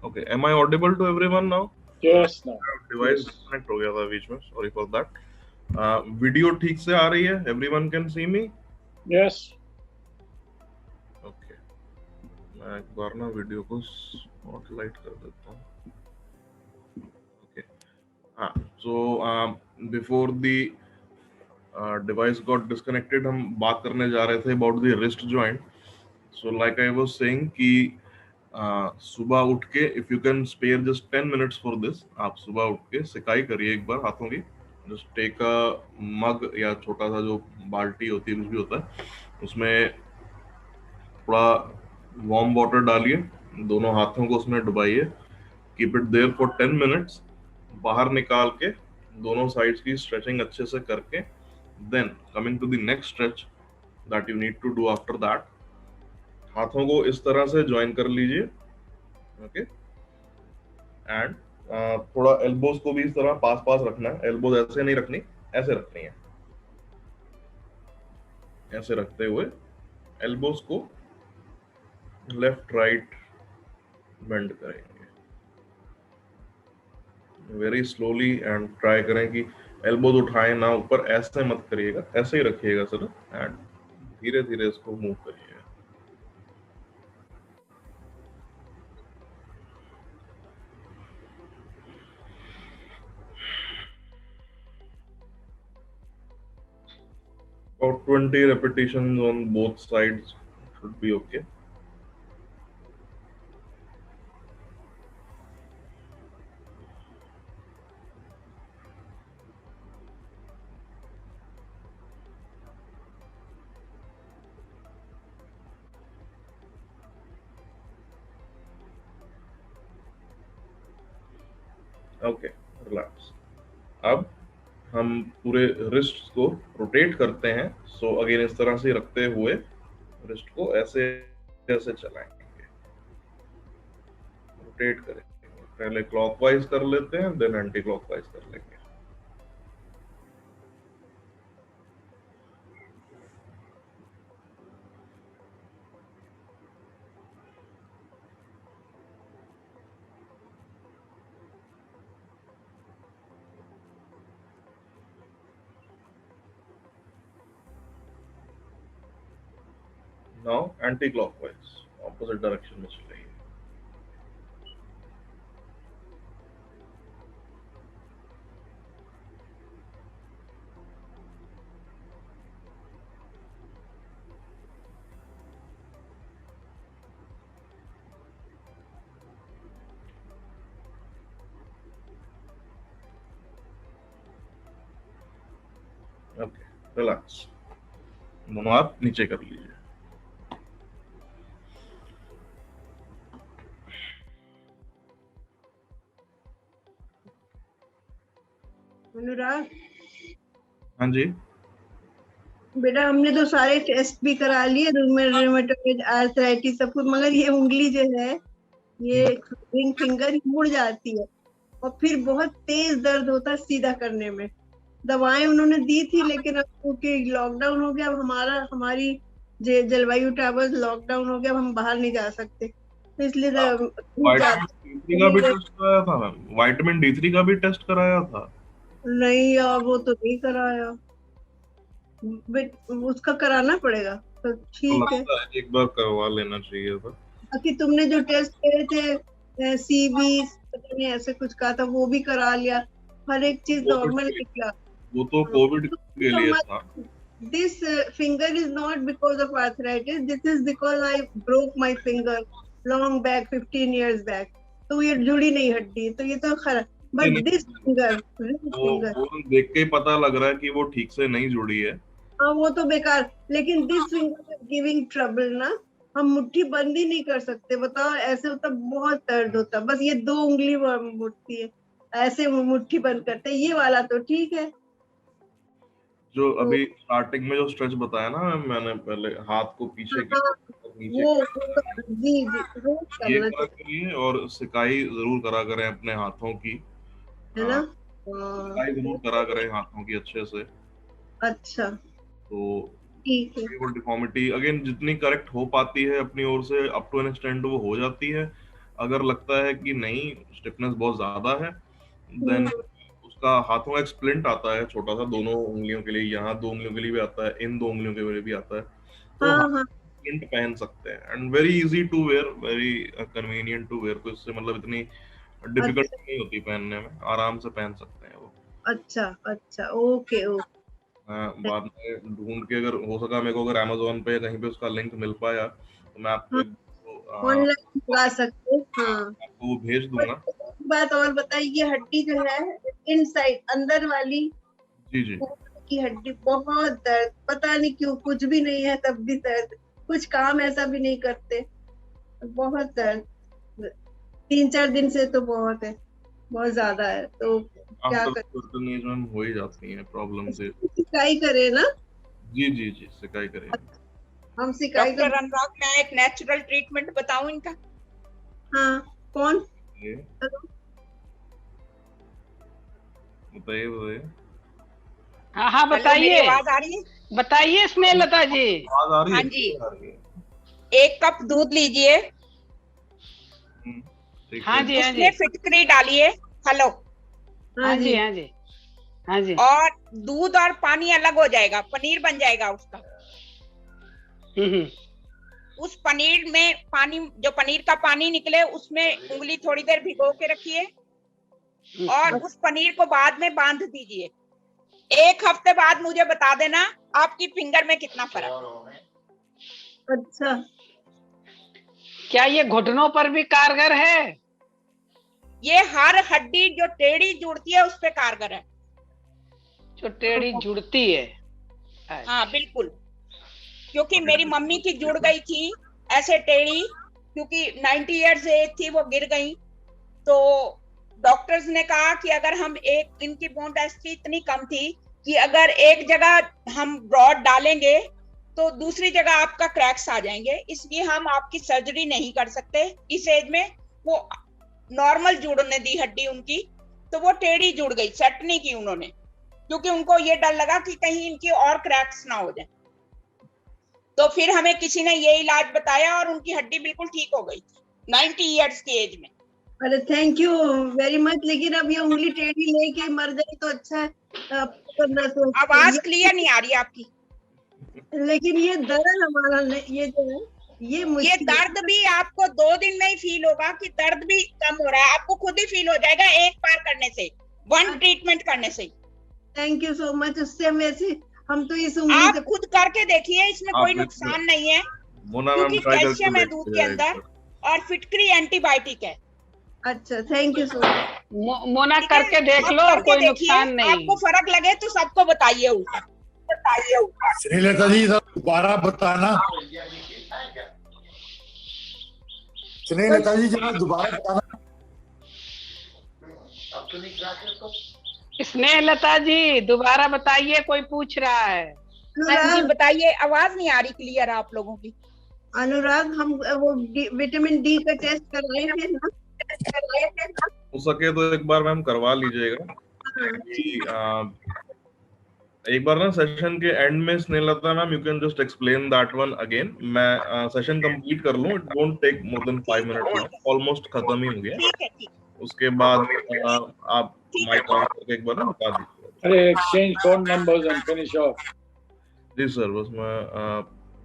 Okay, am I audible to everyone now? Yes, now. Device Yes. Disconnect हो गया था बीच में, सॉरी फॉर दैट। वीडियो ठीक से आ रही है? Everyone can see me? Yes. Okay, मैं एक बार ना वीडियो को स्पॉटलाइट कर देता हूँ। ओके, हाँ, so before the device got disconnected हम बात करने जा रहे थे about the wrist joint. So like I was saying कि सुबह उठ के if you can spare just 10 minutes for this, आप सुबह उठ के सिकाई करिए एक बार हाथों की। जस्ट टेक अ मग या छोटा सा जो बाल्टी होती है, कुछ भी होता है, उसमें थोड़ा वार्म वाटर डालिए, दोनों हाथों को उसमें डुबाइए, keep it there for 10 minutes, बाहर निकाल के दोनों साइड्स की स्ट्रेचिंग अच्छे से करके, then coming to the next stretch that you need to do after that, हाथों को इस तरह से ज्वाइन कर लीजिए। ओके, एंड थोड़ा एल्बोज को भी इस तरह पास पास रखना है। एल्बोज ऐसे नहीं रखनी, ऐसे रखनी है। ऐसे रखते हुए एल्बोज को लेफ्ट राइट बेंड करेंगे वेरी स्लोली, एंड ट्राई करें कि एल्बोज उठाएं ना ऊपर, ऐसे मत करिएगा, ऐसे ही रखिएगा सर। एंड धीरे धीरे इसको मूव करिए। About 20 repetitions on both sides should be okay. Okay, relax. अब हम पूरे रिस्ट को रोटेट करते हैं। सो अगेन इस तरह से रखते हुए रिस्ट को ऐसे ऐसे चलाएंगे, रोटेट करेंगे। पहले क्लॉकवाइज कर लेते हैं, देन एंटी क्लॉकवाइज कर लेंगे। Now anti clockwise, opposite direction में चलाइए। Okay, relax. दोनों आप नीचे कर लीजिए। अनुराग, हाँ जी। बेटा हमने तो सारे टेस्ट भी करा लिए, रूमेटॉइड आर्थराइटिस सब कुछ, मगर ये उंगली जो है, ये रिंग फिंगर मुड़ जाती है और फिर बहुत तेज दर्द होता है सीधा करने में। दवाएं उन्होंने दी थी, लेकिन अब क्योंकि लॉकडाउन हो गया, अब हमारी जलवायु ट्रैवल लॉकडाउन हो गया, अब हम बाहर नहीं जा सकते, तो इसलिए वाइटामिन डी3 का भी टेस्ट कराया था मैम? वाइटामिन डी3 का भी टेस्ट कराया था? नहीं यार, वो तो नहीं कराया, उसका कराना पड़ेगा तो ठीक है। एक बार करवा लेना चाहिए था। बाकी तुमने जो टेस्ट करे थे सीबी पता नहीं ऐसे कुछ कहा था, वो भी करा लिया, हर एक चीज नॉर्मल निकला। वो तो कोविड के लिए था। This finger is not because of arthritis. This is because I broke my finger long back, 15 years back. तो ये जुड़ी नहीं हड्डी, तो ये तो खरा। But this finger, वो देख के ही पता लग रहा है कि वो ठीक से नहीं जुड़ी है। हाँ, वो तो बेकार, लेकिन this finger is giving trouble ना, हम मुट्ठी बंद ही नहीं कर सकते। बताओ, ऐसे होता बहुत दर्द होता, बस ये 2 उंगली मुड़ती है, ऐसे मुट्ठी बंद करते। ये वाला तो ठीक है। जो अभी स्टार्टिंग में जो स्ट्रेच बताया ना मैंने, पहले हाथ को पीछे नीचे वो जी ये करा करिए, और सिकाई जरूर करा करें अपने हाथों की, है ना? सिकाई जरूर करा करें हाथों की अच्छे से। अच्छा, तो ठीक है। वो डिफॉर्मिटी अगेन जितनी करेक्ट हो पाती है अपनी ओर से, अप टू एन एक्सटेंट वो हो जाती है। अगर लगता है कि नहीं, स्टिफनेस बहुत ज्यादा है, देन उसका हाथों का एक स्प्लिंट आता है छोटा सा, दोनों उंगलियों के लिए, यहाँ 2 उंगलियों के लिए भी आता है, इन 2 उंगलियों के लिए भी आता है। तो हाँ। स्प्लिंट पहन सकते हैं, and very easy to wear, very convenient to wear. कोई इससे मतलब इतनी डिफिकल्ट नहीं होती पहनने में, आराम से पहन सकते हैं वो। अच्छा, ओके। बाद में ढूंढ के अगर हो सका मेरे को, अगर अमेज़न पे कहीं पे उसका लिंक मिल पाया तो मैं आपको ऑनलाइन मंगा सकते हैं। हाँ, आपको वो भेज दूंगा। बात और बताइए, ये हड्डी जो है इनसाइड अंदर वाली जी की हड्डी बहुत दर्द, पता नहीं क्यों, कुछ भी नहीं है तब भी दर्द, कुछ काम ऐसा भी नहीं करते, बहुत दर्द 3-4 दिन से तो बहुत है, बहुत ज्यादा है। तो क्या सर्टेन एज में हो ही जाती है प्रॉब्लम से। सिकाई करे ना? जी सिकाई करें। हम सिकाई डॉक्टर अनुराग, मैं एक नेचुरल ट्रीटमेंट बताऊं इनका? हाँ, कौन? बताइए। हाँ बताइए। आवाज आ रही है? बताइए स्नेहलता जी। आवाज आ रही है? हाँ जी। 1 कप दूध लीजिए, हाँ जी उसमें फिटकरी डालिए। हेलो? हाँ जी। और दूध और पानी अलग हो जाएगा, पनीर बन जाएगा उसका। हम्म। उस पनीर में पानी, जो पनीर का पानी निकले उसमें उंगली थोड़ी देर भिगो के रखिए और उस पनीर को बाद में बांध दीजिए। 1 हफ्ते बाद मुझे बता देना आपकी फिंगर में कितना फर्क है। अच्छा, क्या ये घुटनों पर भी कारगर है? ये हर हड्डी जो टेढ़ी जुड़ती है उस पे कारगर है। जो टेढ़ी जुड़ती है? हाँ बिल्कुल, क्योंकि मेरी मम्मी की जुड़ गई थी ऐसे टेढ़ी, क्योंकि 90 ईयर्स एज थी, वो गिर गई। तो डॉक्टर्स ने कहा कि अगर हम एक, इनकी बोन डेंसिटी इतनी कम थी कि अगर एक जगह हम रॉड डालेंगे तो दूसरी जगह आपका क्रैक्स आ जाएंगे, इसलिए हम आपकी सर्जरी नहीं कर सकते इस एज में। वो नॉर्मल जुड़ने दी हड्डी उनकी, तो वो टेढ़ी जुड़ गई, सेट नहीं की उन्होंने, क्योंकि उनको ये डर लगा कि कहीं इनकी और क्रैक्स ना हो जाए। तो फिर हमें किसी ने ये इलाज बताया और उनकी हड्डी बिल्कुल ठीक हो गई 90 ईयर्स की एज में। अरे थैंक यू वेरी मच। लेकिन अब ये उंगली टेढ़ी लेके मर गई तो अच्छा है। आवाज क्लियर नहीं आ रही आपकी। लेकिन ये दर्द हमारा ये जो है ये ये दर्द भी आपको 2 दिन में ही फील होगा कि दर्द भी कम हो रहा है, आपको खुद ही फील हो जाएगा एक बार करने से, 1 ट्रीटमेंट करने से। Thank you so much. उससे हम तो इस उंगली आप से खुद करके देखिए, इसमें कोई नुकसान नहीं है, मोना मैम क्योंकि ट्राई कैल्शियम है करके दूध के देखिए अंदर और फिटकरी एंटीबायोटिक है। अच्छा, thank you so much. Mona करके देख लो, कोई नुकसान नहीं। आपको फर्क लगे तो सबको बताइए उल्टा। श्रीलता जी दोबारा बताना। श्रीलता जी जरा दोबारा बताना। स्नेहलता जी दोबारा बताइए, कोई पूछ रहा है। हाँ जी बताइए, आवाज नहीं आ रही क्लियर आप लोगों की। अनुराग, हम वो विटामिन डी का टेस्ट करवाए थे ना? हो सके तो एक बार मैम करवा लीजिएगा कि एक बार ना सेशन के एंड में Snehlata ma'am you can just explain that one again. मैं सेशन कंप्लीट कर लूं, it won't take more than 5 minutes, almost खत्म ही हो गया। ठीक है, ठीक। उसके बाद आप माइक ऑन करके एक बार ना बता दीजिए। अरे exchange phone numbers and finish off. जी सर, बस मैं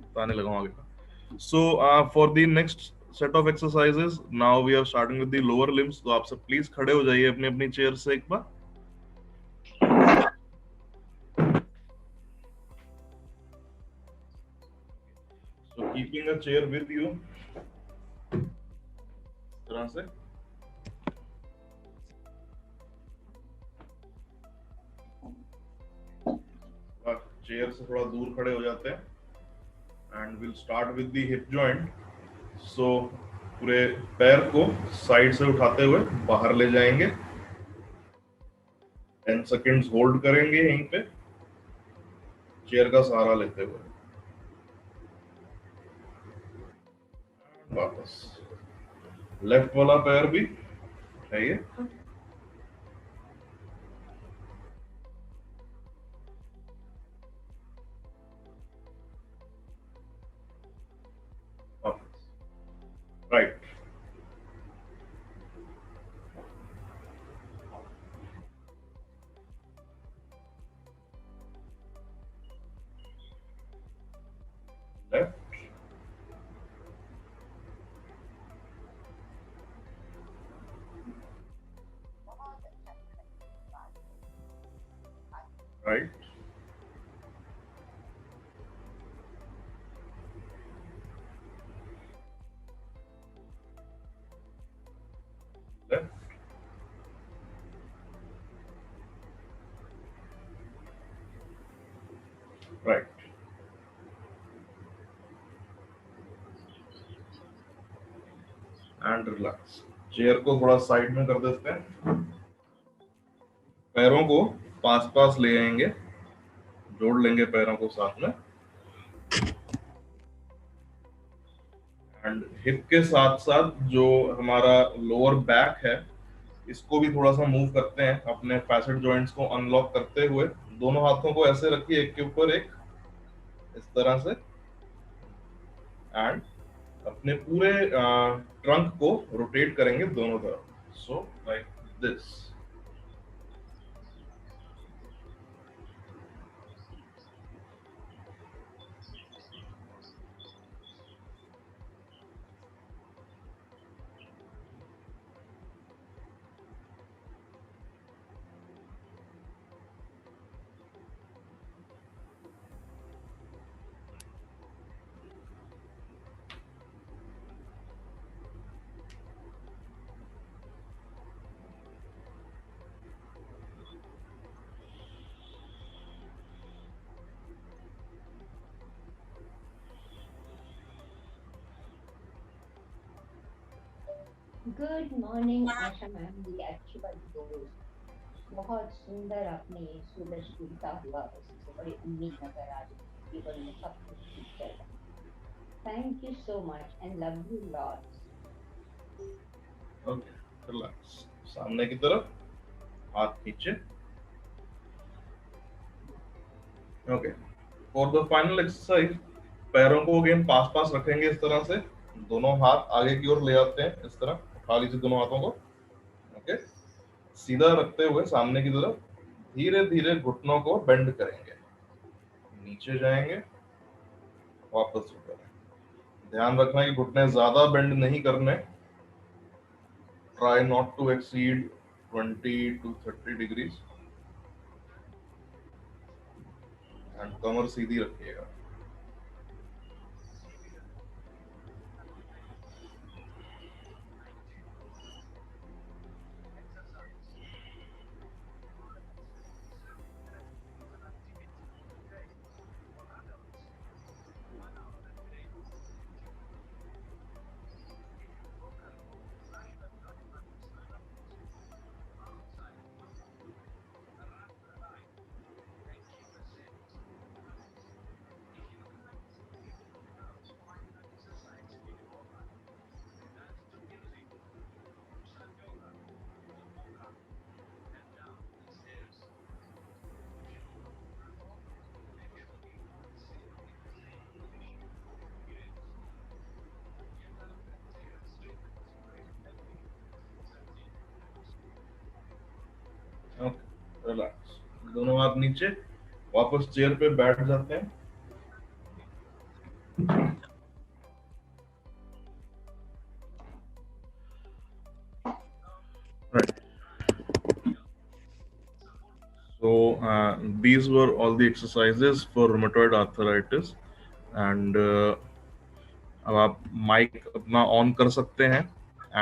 बताने लगा हूं आगे। So for the next set of exercises now we are starting with the lower limbs. तो आप सब प्लीज खड़े हो जाइए अपनी अपनी चेयर से एक बार। So keeping a chair with you, तरह से चेयर से थोड़ा दूर खड़े हो जाते हैं and will start with the hip joint. So पूरे पैर को साइड से उठाते हुए बाहर ले जाएंगे, 10 सेकेंड्स होल्ड करेंगे यहीं पे चेयर का सहारा लेते हुए, वापस लेफ्ट वाला पैर भी उठाइए, वापस right, left, right, left, right, and relax. Chair को थोड़ा साइड में कर देते हैं, पैरों को पास पास ले आएंगे, जोड़ लेंगे पैरों को साथ में एंड हिप के साथ साथ जो हमारा लोअर बैक है इसको भी थोड़ा सा मूव करते हैं, अपने फैसेट जॉइंट्स को अनलॉक करते हुए दोनों हाथों को ऐसे रखिए एक के ऊपर एक, इस तरह से, एंड अपने पूरे ट्रंक को रोटेट करेंगे दोनों तरफ, so like this. Good morning Asha ma'am, ये अच्छी बात दोस्त, बहुत सुंदर आपने ये सूरज डूबता हुआ उससे बड़ी उम्मीद नजर आ रही है, जीवन में सब कुछ ठीक चल रहा है। Thank you so much and love you lots. Okay, relax, सामने की तरफ, हाथ नीचे। Okay, for the final exercise पैरों को अगेन पास पास रखेंगे इस तरह से, दोनों हाथ आगे की ओर ले आते हैं, इस तरह उठा लीजिए दोनों हाथों को। ओके, सीधा रखते हुए सामने की तरफ धीरे धीरे घुटनों को बेंड करेंगे, नीचे जाएंगे, वापस ऊपर। ध्यान रखना कि घुटने ज्यादा बेंड नहीं करने, try not to exceed 20 to 30 degrees, and कमर सीधी रखिएगा। रिलैक्स, दोनों हाथ नीचे, वापस चेयर पे बैठ जाते हैं। Right. So these were all the exercises for rheumatoid arthritis, and अब आप माइक अपना ऑन कर सकते हैं,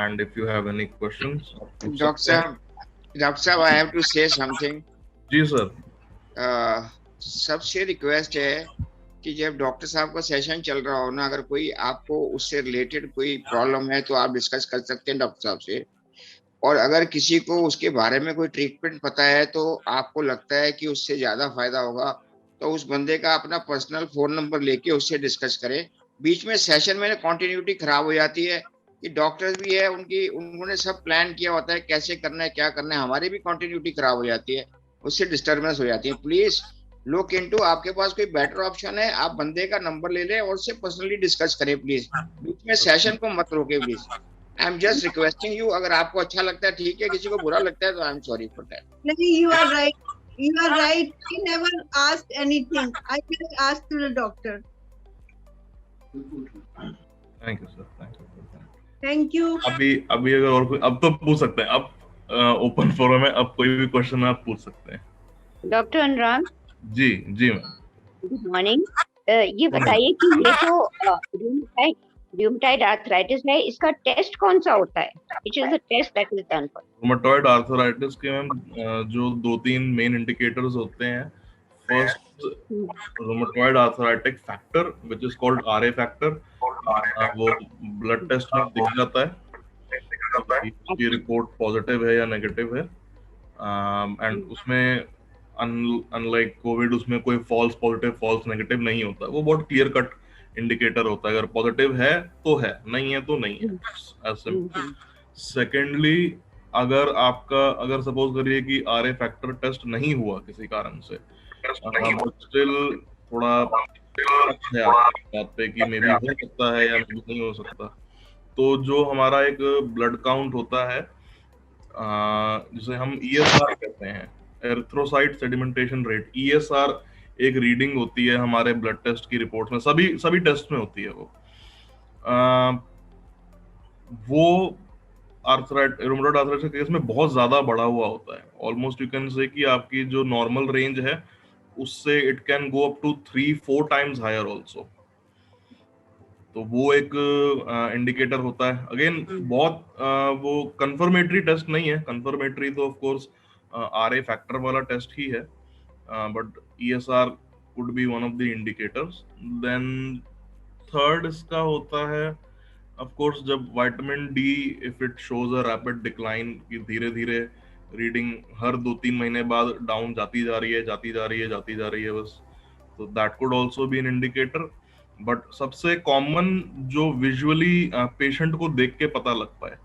and if you have any questions, doctor साहब, I have to say something. जी सर। सबसे रिक्वेस्ट है कि जब डॉक्टर साहब का सेशन चल रहा हो ना, अगर कोई आपको उससे रिलेटेड कोई प्रॉब्लम है तो आप डिस्कस कर सकते हैं डॉक्टर साहब से, और अगर किसी को उसके बारे में कोई ट्रीटमेंट पता है तो आपको लगता है कि उससे ज्यादा फायदा होगा तो उस बंदे का अपना पर्सनल फोन नंबर लेके उससे डिस्कस करें। बीच में सेशन में कंटिन्यूटी खराब हो जाती है कि डॉक्टर्स भी है, उन्होंने सब प्लान किया होता है कैसे करना है क्या करना है, हमारी भी कंटिन्यूटी खराब हो जाती है, उससे डिस्टर्बेंस हो जाती है। प्लीज लुक इनटू, आपके पास कोई बेटर ऑप्शन है, आप बंदे का नंबर ले लें और उससे पर्सनली डिस्कस करें प्लीज, बीच में सेशन को मत रोके please. I am just requesting you, अगर आपको अच्छा लगता है ठीक है, किसी को बुरा लगता है तो I am sorry for that. नहीं, you are right. I never asked anything. I just asked to the doctor. Thank you sir, Thank you. अभी अगर और कोई, अब तो पूछ सकते हैं, अब ओपन फोरम है, अब कोई भी क्वेश्चन आप पूछ सकते हैं। Doctor Anurag ji ma'am, good morning. ये बताइए कि ये जो रूमेटॉइड आर्थराइटिस है, इसका टेस्ट कौन सा होता है? Which is the test that is done for rheumatoid arthritis के मैम जो 2-3 मेन इंडिकेटर्स होते हैं। First, rheumatoid arthritic factor which is called RA factor, वो ब्लड टेस्ट में दिख जाता है कि रिपोर्ट पॉजिटिव है या नेगेटिव है, एंड उसमें अनलाइक कोविड उसमें कोई फॉल्स पॉजिटिव फॉल्स नेगेटिव नहीं होता, वो बहुत क्लियर कट इंडिकेटर होता है, अगर पॉजिटिव है तो है, नहीं है तो नहीं है, एज सिंपल। सेकेंडली, अगर सपोज करिए कि आरए फैक्टर टेस्ट नहीं हुआ किसी कारण से, स्टिल थोड़ा है बात पे कि मे बी हो सकता है या नहीं हो सकता, तो जो हमारा एक ब्लड काउंट होता है जिसे हम ESR कहते हैं, एरिथ्रोसाइट सेडिमेंटेशन रेट, ESR एक रीडिंग होती है हमारे ब्लड टेस्ट की रिपोर्ट में, सभी टेस्ट में होती है वो रूमेटॉइड आर्थराइटिस के केस में बहुत ज्यादा बढ़ा हुआ होता है। ऑलमोस्ट यू कैन से कि आपकी जो नॉर्मल रेंज है उससे it can go up to 3-4 times higher also, तो वो एक इंडिकेटर होता है। अगेन बहुत वो कंफर्मेटरी टेस्ट नहीं है, कंफर्मेटरी तो ऑफ कोर्स आरए फैक्टर वाला टेस्ट ही है, but ESR could be one of the indicators. Then third इसका होता है ऑफ कोर्स जब vitamin D if it shows a rapid decline, कि धीरे धीरे रीडिंग हर 2-3 महीने बाद डाउन जाती जा रही है, जाती जा रही है, जाती जा रही है बस, तो that could also be an indicator. But सबसे कॉमन जो विजुअली पेशेंट को देख के पता लग पाए,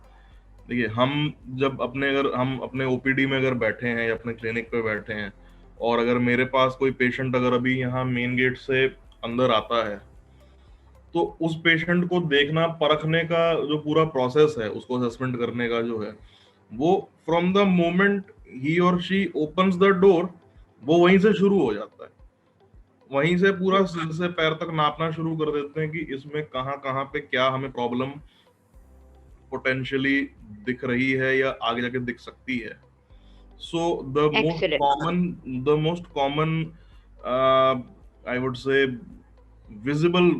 देखिए अगर हम अपने ओपीडी में अगर बैठे हैं या अपने क्लिनिक पे बैठे हैं, और अगर मेरे पास कोई पेशेंट अगर अभी यहाँ मेन गेट से अंदर आता है, तो उस पेशेंट को देखना, परखने का जो पूरा प्रोसेस है, उसको असेसमेंट करने का जो है, वो फ्रॉम द मोमेंट ही और शी ओपन्स द डोर, वो वहीं से शुरू हो जाता है। वहीं से पूरा सिर से पैर तक नापना शुरू कर देते हैं कि इसमें कहाँ कहाँ पे क्या हमें प्रॉब्लम पोटेंशियली दिख रही है या आगे जाके दिख सकती है। So the most common I would say visible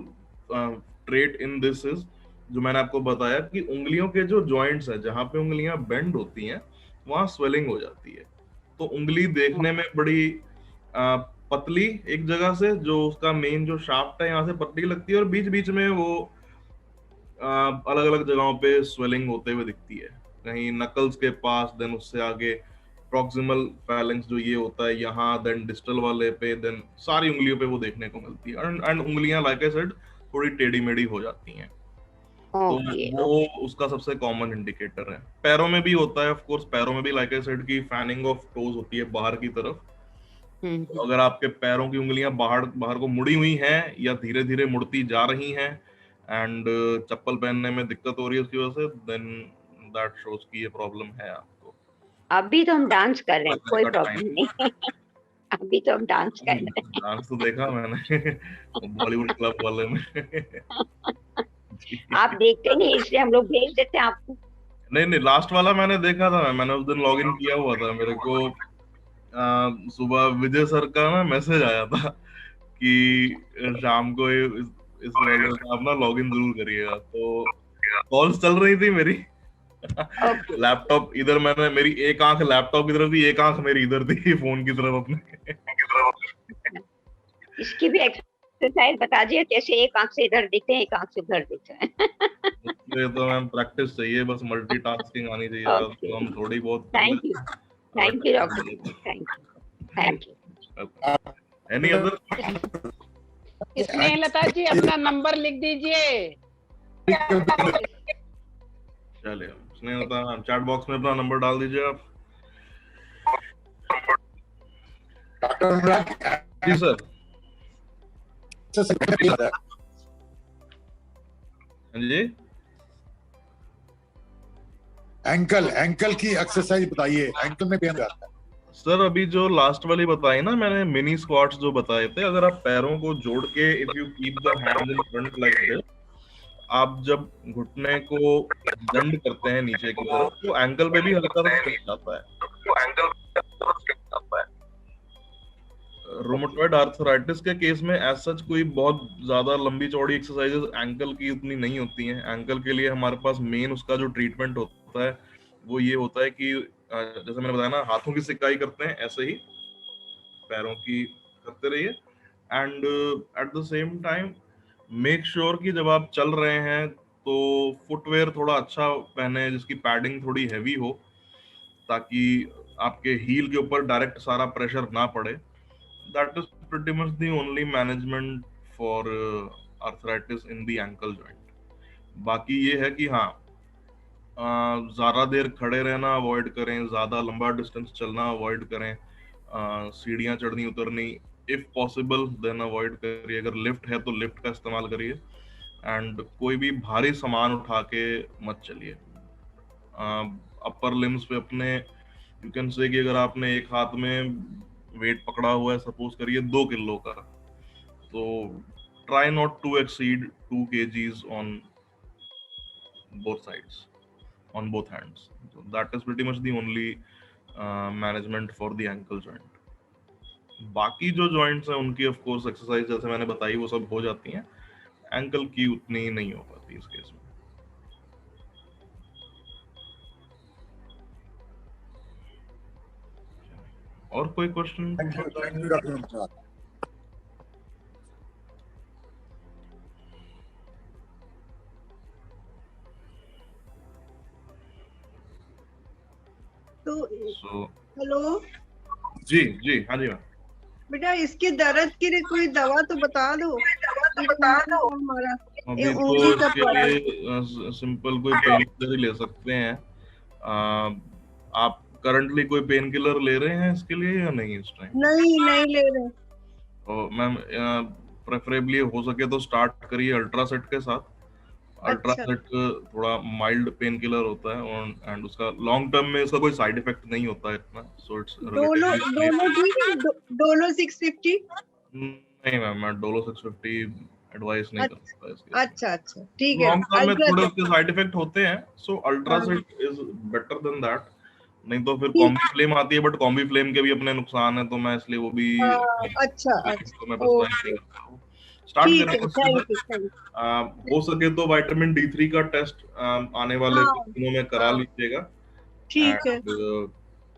trait in this is, जो मैंने आपको बताया कि उंगलियों के जो जॉइंट्स है, जहां पे उंगलियां बेंड होती हैं, वहां स्वेलिंग हो जाती है। तो उंगली देखने में बड़ी पतली एक जगह से, जो उसका मेन जो शाफ्ट है यहाँ से पतली लगती है, और बीच बीच में वो अलग अलग जगहों पे स्वेलिंग होते हुए दिखती है, कहीं नकल्स के पास, देन उससे आगे प्रॉक्सिमल फैलेंक्स जो ये होता है यहाँ, देन डिस्टल वाले पे, देन सारी उंगलियों पे वो देखने को मिलती है। एंड उंगलियां लाइक आई सेड थोड़ी टेढ़ी मेढ़ी हो जाती हैं, तो वो उसका सबसे कॉमन इंडिकेटर है। पैरों में भी होता है ऑफ कोर्स, पैरों में भी लाइक आई सेड की फैनिंग ऑफ टोज होती है बाहर की तरफ। तो अगर आपके पैरों की उंगलियां बाहर को मुड़ी हुई हैं या धीरे धीरे मुड़ती जा रही हैं, एंड चप्पल पहनने में दिक्कत हो रही है उसकी वजह से, देन दैट शोज की ये प्रॉब्लम है आपको। अभी तो हम डांस कर रहे हैं, कोई प्रॉब्लम नहीं। अभी तो हम डांस कर रहे हैं। डांस तो देखा मैंने बॉलीवुड क्लब वाले में। आप देखते नहीं इसलिए हम लोग भेज देते हैं आपको। नहीं, लास्ट वाला मैंने देखा था, मैंने उस दिन लॉग इन किया हुआ था, मेरे को सुबह विजय सर का ना मैसेज आया था कि शाम को इस वाले में आप ना लॉग इन जरूर करिएगा। तो कॉल्स चल रही थी मेरी, लैपटॉप इधर, मैंने मेरी एक आंख लैपटॉप की तरफ थी, एक आंख मेरी इधर थी फोन की तरफ अपने। इसकी भी एक्सरसाइज बता दिए, कैसे एक आंख से इधर दिखते हैं, एक आंख से उधर दिखते हैं। ये तो मैम प्रैक्टिस चाहिए, बस मल्टीटास्किंग आनी चाहिए। तो हम थोड़ी बहुत। Thank you doctor, thank you. Any other? Snehlata ji अपना नंबर लिख दीजिए। चलिए स्नेहलता चैट बॉक्स में अपना नंबर डाल दीजिए आप। जी सर। जी एंकल की एक्सरसाइज बताइए, एंकल में पेन रहता है। सर अभी जो लास्ट वाली बताई ना मैंने, मिनी स्क्वाट्स जो बताए थे, अगर आप पैरों को जोड़ के if you keep the hands in front like this, आप जब घुटने को दंड करते हैं नीचे की तरफ, तो एंकल पे भी हल्का सा स्ट्रेच आता है। रोमेटॉइड आर्थराइटिस के केस में एज सच कोई बहुत ज्यादा लंबी चौड़ी एक्सरसाइजेस एंकल की उतनी नहीं होती हैं। एंकल के लिए हमारे पास मेन उसका जो ट्रीटमेंट होता है वो ये होता है कि जैसे मैंने बताया ना, हाथों की सिकाई करते हैं, ऐसे ही पैरों की करते रहिए। And eight the same time make sure कि जब आप चल रहे हैं तो फुटवेयर थोड़ा अच्छा पहने, जिसकी पैडिंग थोड़ी हैवी हो, ताकि आपके हील के ऊपर डायरेक्ट सारा प्रेशर ना पड़े। That is pretty much the only management for arthritis in the ankle joint. बाकी ये है कि हाँ, ज्यादा देर खड़े रहना अवॉइड करें, ज्यादा लंबा डिस्टेंस चलना अवॉइड करें, सीढ़ियां चढ़नी उतरनी इफ पॉसिबल देन अवॉइड करिए। अगर लिफ्ट है तो लिफ्ट का इस्तेमाल करिए, एंड कोई भी भारी सामान उठा के मत चलिए। अपर लिम्स पे अपने यू कैन से कि अगर आपने एक हाथ में वेट पकड़ा हुआ है, सपोज करिए 2 किलो का, तो try not to exceed 2 kgs on both sides, on both hands. So that is pretty much the only management for the ankle joint. बाकी जो joints हैं उनकी of course exercise जैसे मैंने बताई वो सब हो जाती हैं, ankle की उतनी नहीं हो पाती इस केस में। और कोई क्वेश्चन? तो सो हेलो जी जी, हाँ जी मैम। बेटा, इसके दर्द के लिए कोई दवा तो बता दो। हमारा अभी ये तो उंगली का इसके प्रॉब्लम। लिए सिंपल कोई पेन किलर ही ले सकते हैं। आप करंटली कोई पेन किलर ले रहे हैं इसके लिए या नहीं इस टाइम? नहीं नहीं ले रहे। तो मैम प्रेफरेबली हो सके तो स्टार्ट करिए अल्ट्रासेट के साथ। अच्छा, अल्ट्रासेट थोड़ा माइल्ड पेन किलर होता है और एंड उसका लॉन्ग टर्म में इसका कोई साइड इफेक्ट नहीं होता है इतना, so it's Dolo relatively Dolo ठीक है, डोलो 650। नहीं मैम, मैं डोलो 650 एडवाइस नहीं कर सकता इसके। अच्छा अच्छा ठीक है। लॉन्ग टर्म में थोड़े अल्ट्रा उसके साइड इफेक्ट होते हैं, सो अल्ट्रासेट इज बेटर देन दैट। नहीं तो फिर कॉम्बी फ्लेम आती है, बट कॉम्बी फ्लेम के भी अपने नुकसान है, तो मैं इसलिए वो भी अच्छा तो मैं ओ, प्रेफर नहीं करता हूँ। स्टार्ट ठीक है। करेंगे उसके थैंक यू साथ। हो सके तो विटामिन D3 का टेस्ट आने वाले हाँ, कुछ दिनों में करा लीजिएगा। ठीक है। एंड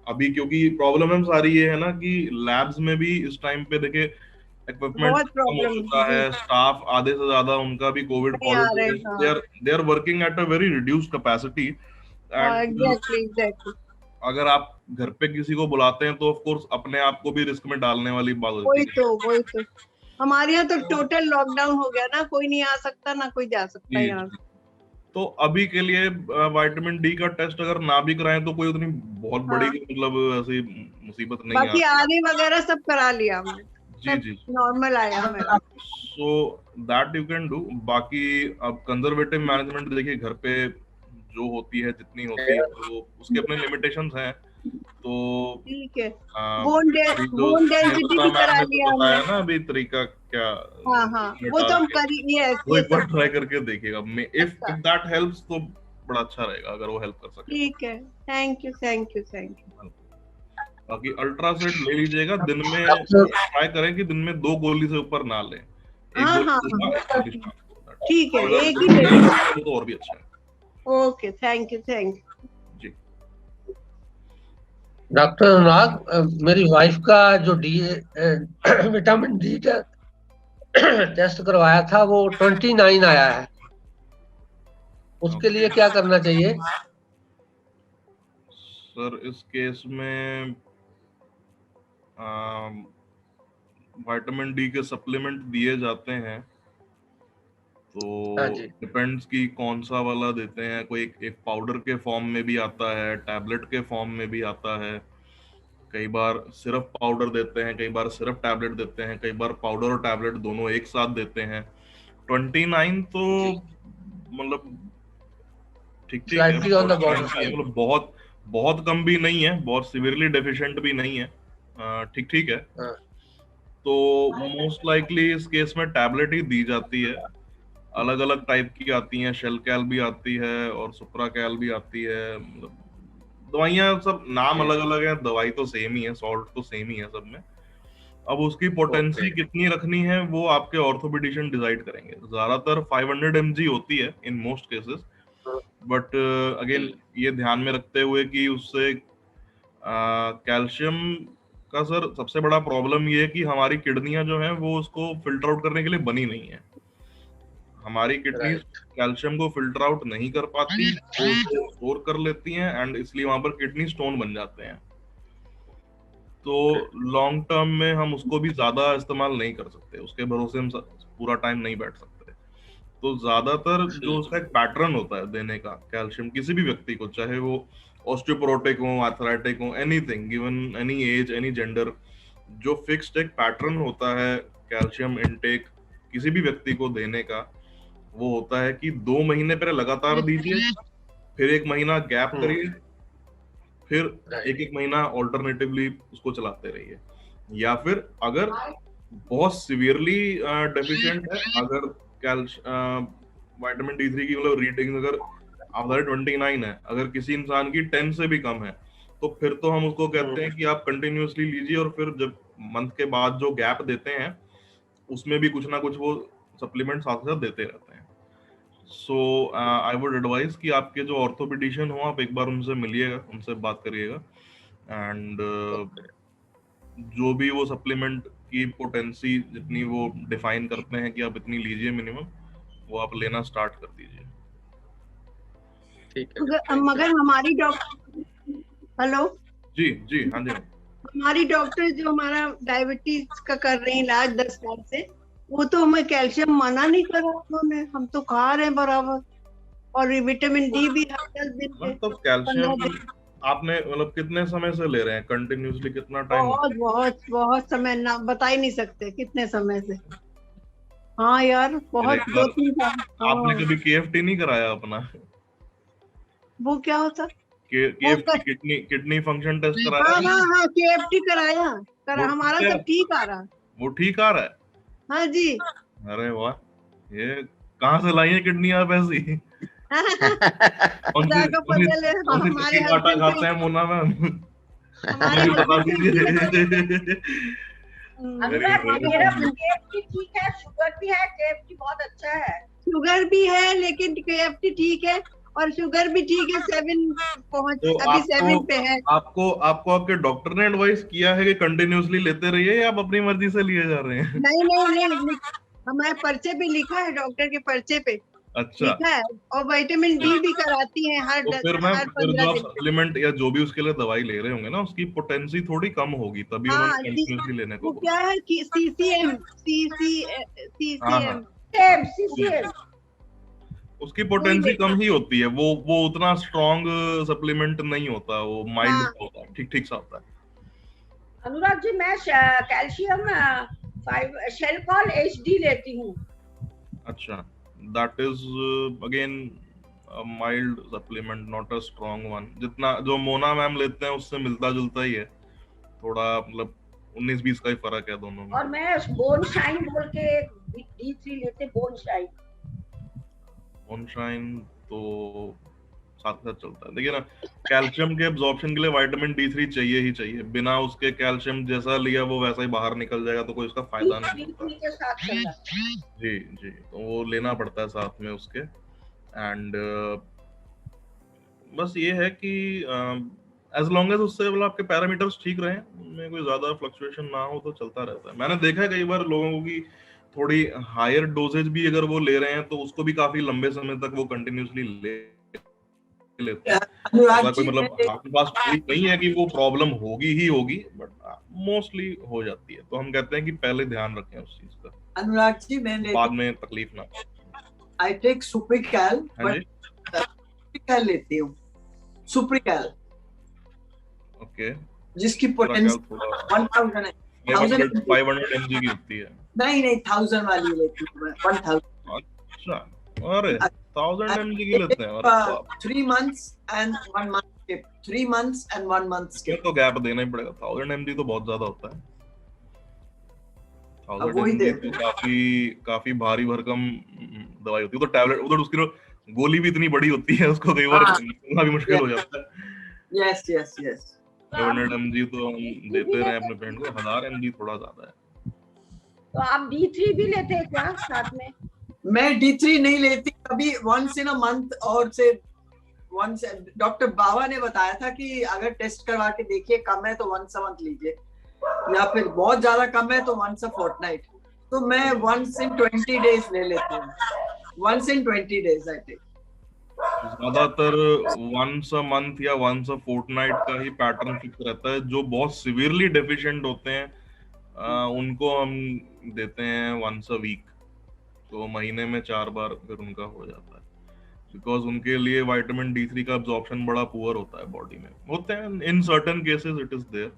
अभी क्योंकि प्रॉब्लम हम सारी ये है ना कि लैब्स में भी इस टाइम पे देखिए इक्विपमेंट बहुत कम हो प्रॉब्लम चुका है, स्टाफ आधे से ज्यादा उनका भी कोविड नहीं आ रहे। पॉजिटिव है। They are working at a very reduced capacity. And exactly अगर आप घर पे किसी को बुलाते हैं तो ऑफ कोर्स अपने आप को भी रिस्क में डालने वाली बात होती है। वही तो हमारे यहाँ तो टोटल लॉकडाउन हो गया ना, कोई नहीं आ सकता ना कोई जा सकता जी, यहाँ। जी। तो अभी के लिए विटामिन D का टेस्ट अगर ना भी कराएं तो कोई उतनी बहुत बड़ी मतलब ऐसी मुसीबत नहीं बाकी आती। आने वगैरह सब करा लिया हमने। जी जी, नॉर्मल आया मेरा। So that you can do. बाकी अब कंजर्वेटिव मैनेजमेंट देखिए घर पे जो होती है जितनी होती है तो उसके अपने लिमिटेशंस हैं। तो ठीक है। बोन डेंसिटी भी करा लिया हमने। बताया ना अभी तरीका क्या। हाँ वो तो हम करिए। वो एक बार ट्राई करके देखिएगा। इफ दैट हेल्प्स तो बड़ा अच्छा रहेगा अगर वो हेल्प कर सके। ठीक है। Thank you. बाकी अल्ट्रासेट ले लीजिएगा। दिन में ट्राई करें कि दिन में 2 गोली से ऊपर ना लें। हाँ ठीक है, एक ही ले तो और भी अच्छा है। ओके, थैंक यू जी। डॉक्टर अनुराग, मेरी वाइफ का जो विटामिन D का टेस्ट करवाया था वो 29 आया है, उसके लिए क्या करना चाहिए? सर इस केस में विटामिन D के सप्लीमेंट दिए जाते हैं, तो डिपेंड्स कि कौन सा वाला देते हैं। कोई एक पाउडर के फॉर्म में भी आता है, टैबलेट के फॉर्म में भी आता है। कई बार सिर्फ पाउडर देते हैं, कई बार सिर्फ टैबलेट देते हैं, कई बार पाउडर और टैबलेट दोनों एक साथ देते हैं। 29 तो मतलब ठीक है, मतलब बहुत बहुत कम भी नहीं है, बहुत सिवियरली डेफिशिएंट भी नहीं है, ठीक है। तो मोस्ट लाइकली इस केस में टैबलेट ही दी जाती है। अलग अलग टाइप की आती हैं, शेल कैल भी आती है और सुप्रा कैल भी आती है। दवाइयां सब नाम अलग अलग है, दवाई तो सेम ही है, सॉल्ट तो सेम ही है सब में। अब उसकी पोटेंसी कितनी रखनी है वो आपके ऑर्थोपेडिशियन डिसाइड करेंगे। ज्यादातर 500 mg होती है in most cases, but again ये ध्यान में रखते हुए कि उससे कैल्शियम का सर सबसे बड़ा प्रॉब्लम ये है कि हमारी किडनियां जो हैं वो उसको फिल्टर आउट करने के लिए बनी नहीं है। हमारी किडनी कैल्शियम को फिल्टर आउट नहीं कर पाती, वो स्टोर कर लेती हैं एंड इसलिए वहां पर किडनी स्टोन बन जाते हैं। तो लॉन्ग टर्म में हम उसको भी ज्यादा इस्तेमाल नहीं कर सकते, उसके भरोसे हम पूरा टाइम नहीं बैठ सकते। तो ज्यादातर जो उसका एक पैटर्न होता है देने का कैल्शियम किसी भी व्यक्ति को, चाहे वो ऑस्टियोपोरोटिक हो, आर्थराइटिक हो, anything, given any as, any gender, जो फिक्स्ड एक पैटर्न होता है कैल्शियम इनटेक किसी भी व्यक्ति को देने का, वो होता है कि 2 महीने पहले लगातार दीजिए, फिर 1 महीना गैप करिए, फिर 1 महीना ऑल्टरनेटिवली उसको चलाते रहिए। या फिर अगर बहुत सिवियरली डेफिशिएंट है, अगर विटामिन D3 की मतलब रीडिंग अगर आपका 29 है, अगर किसी इंसान की 10 से भी कम है, तो फिर तो हम उसको कहते हैं कि आप कंटिन्यूअसली लीजिए और फिर जब मंथ के बाद जो गैप देते हैं उसमें भी कुछ ना कुछ वो सप्लीमेंट साथ साथ देते रहते हैं। सो आई वुड एडवाइज कि आपके जो ऑर्थोपेडिशियन हो आप एक बार उनसे मिलिएगा, उनसे बात करिएगा एंड जो भी वो सप्लीमेंट की पोटेंसी जितनी वो डिफाइन करते हैं कि आप इतनी लीजिए मिनिमम, वो आप लेना स्टार्ट कर दीजिए। मगर हमारी हेलो जी जी, हाँ जी। हमारी डॉक्टर जो हमारा डायबिटीज का कर रही हैं इलाज 10 साल से, वो तो हमें कैल्शियम मना नहीं करा उन्होंने, हम तो खा रहे हैं बराबर, और विटामिन डी भी हर 10 दिन पे, मतलब 15 कैल्शियम दिन। आपने मतलब कितने समय से ले रहे हैं कंटिन्यूअसली, कितना टाइम? बहुत बहुत बहुत समय, ना बता ही नहीं सकते कितने समय से। हाँ यार बहुत, एक 2-3 साल। आपने हाँ, कभी KFT नहीं कराया अपना? वो क्या होता? वो KFT किडनी फंक्शन टेस्ट कराया हाँ है? हाँ हाँ, केएफटी कराया, वो हमारा ठीक है? सब ठीक आ रहा। वो ठीक आ रहा है? हाँ जी। अरे वाह, ये कहाँ से लाई है किडनी आप ऐसी? कौन सी खुदा का कौन सी फजल है, कौन सी हमारे चक्की का आटा हस्बैंड खाते को, हैं मोना मैम? हमारे मुझे बता हस्बैंड को इसी वजह से। दीजिए। अनुराग जी, वेरी मेरा गुड। केएफटी ठीक है, शुगर भी है, केएफटी बहुत अच्छा है। शुगर भी है लेकिन केएफटी ठीक है, और शुगर भी ठीक है, 7 पहुंच, तो अभी 7 पे है। आपको आपको आपके डॉक्टर ने एडवाइस किया है कि कंटिन्यूअसली लेते रहिए, या आप अपनी मर्जी से लिए जा रहे हैं? नहीं नहीं नहीं, हमारे पर्चे पे लिखा है, डॉक्टर के पर्चे पे अच्छा, लिखा है, और विटामिन डी भी कराती है तो फिर मैम, हर फिर 15 जो आप दिन पे। सप्लीमेंट या जो भी उसके लिए दवाई ले रहे होंगे ना, उसकी पोटेंसी थोड़ी कम होगी, तभी उन्होंने हाँ, कंटिन्यूअसली लेने को वो बोला। क्या है कि सीसीएम, हाँ हाँ, सीसीएम, सीसीएम उसकी वही पोटेंसी लेते कम हैं। ही होती है, वो उतना स्ट्रॉन्ग सप्लीमेंट नहीं होता, वो माइल्ड हाँ, होता है, ठीक ठीक सा होता है। अनुराग जी, मैं कैल्शियम 5 शेलकॉल एचडी लेती हूँ। अच्छा, that is again mild supplement, not a strong one. जितना जो मोना मैम लेते हैं उससे मिलता जुलता ही है, थोड़ा मतलब 19-20 का ही फर्क है दोनों में। और मैं बोन शाइन बोल के D3 लेते, बोन शाइन। ऑनशाइन तो साथ साथ चलता है, देखिए ना, कैल्शियम के एब्जॉर्प्शन के लिए विटामिन D3 चाहिए ही चाहिए, बिना उसके कैल्शियम जैसा लिया वो वैसा ही बाहर निकल जाएगा, तो कोई उसका फायदा नहीं होता। D3 के साथ चलता है। जी जी, तो वो लेना पड़ता है साथ में उसके। एंड बस ये है कि एज लॉन्ग एज उससे मतलब आपके पैरामीटर्स ठीक रहे, उनमें कोई ज्यादा फ्लक्चुएशन ना हो, तो चलता रहता है। मैंने देखा है कई बार लोगों को कि थोड़ी हायर डोजेज भी अगर वो ले रहे हैं, तो उसको भी काफी लंबे समय तक वो कंटिन्यूअसली लेते हैं। ऐसा कोई मतलब आपके पास कोई नहीं है कि वो प्रॉब्लम होगी ही होगी, बट मोस्टली हो जाती है, तो हम कहते हैं कि पहले ध्यान रखें उस चीज का, अनुराग जी, मैं बाद में तकलीफ ना हो। आई टेक सुप्रिकैल, हाँ जी, सुप्रिकैल लेती हूँ, सुप्रिकैल, ओके। जिसकी पोटेंशियल 1000 500 mg की होती है। नहीं 1000 वाली लेती हूँ मैं, 1000। अच्छा, अरे 1000 mg की लेते हैं? अरे बाप, 3 months and 1 month skip, 3 months and 1 month इसमें skip। तो गैप देना ही पड़ेगा, 1000 mg तो बहुत ज्यादा होता है। 1000 वही mg देती तो काफी भारी भरकम दवाई होती है, तो टैबलेट उधर उसकी गोली भी इतनी बड़ी होती है, उसको कई बार निकलना भी मुश्किल हो जाता है। Yes yes yes. 500 mg तो हम देते रहे अपने पेशेंट को, 1000 mg थोड़ा ज्यादा है। तो आप D3 भी लेते हैं क्या साथ में? मैं D3 नहीं लेती कभी, once in a month, और से once, डॉक्टर बाबा ने बताया था कि अगर टेस्ट करवा के देखिए कम है तो once a month लीजिए, या फिर बहुत ज्यादा कम है तो once a fortnight। तो मैं once in 20 days ले लेती हूँ, once in 20 days I take। ज्यादातर वंस अ मंथ या वंस अ फोर्टनाइट का ही पैटर्न फिक्स रहता है। जो बहुत सिवियरली डेफिशिएंट होते हैं उनको हम देते हैं वंस अ वीक, तो महीने में 4 बार फिर उनका हो जाता है, बिकॉज उनके लिए विटामिन D3 का अब्जॉर्प्शन बड़ा पुअर होता है बॉडी में, होते हैं in certain cases it is there.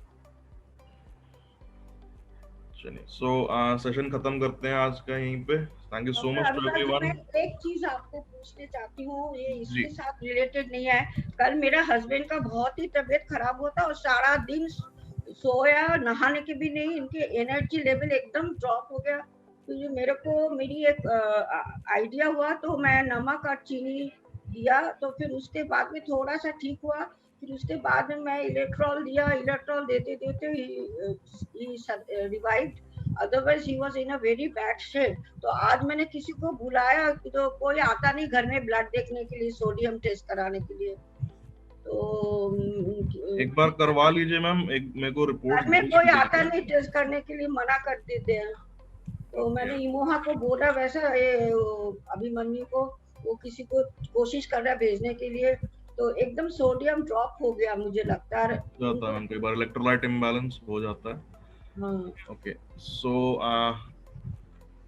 चलिए, सो सेशन खत्म करते हैं आज का यहीं पे। Thank you so much to everyone. मैं एक चीज आपको पूछने चाहती हूँ, ये इसके साथ रिलेटेड नहीं है। कल मेरा हस्बैंड का बहुत ही तबीयत खराब होता और सारा दिन सोया, नहाने के भी नहीं, इनके एनर्जी लेवल एकदम ड्रॉप हो गया। तो ये मेरे को मेरी एक आइडिया हुआ, तो मैं नमक और चीनी दिया, तो फिर उसके बाद में थोड़ा सा ठीक हुआ। फिर उसके बाद में मैं इलेक्ट्रॉल दिया, इलेक्ट्रॉल देते देते ही revived, otherwise he was in a very bad state. तो आज मैंने किसी को बुलाया, तो कोई आता नहीं घर में ब्लड देखने के लिए, सोडियम टेस्ट कराने के लिए। तो एक बार करवा लीजिए मैम, एक मेरे को रिपोर्ट घर में कोई आता नहीं टेस्ट करने के लिए, मना कर देते हैं। तो मैंने इमोहा को बोला, वैसा अभिमन्यु को, वो किसी को कोशिश कर रहा है भेजने के लिए, तो एकदम सोडियम ड्रॉप हो गया मुझे लगता है। जाता है कई बार इलेक्ट्रोलाइट इम्बैलेंस हो जाता है। हाँ Okay, so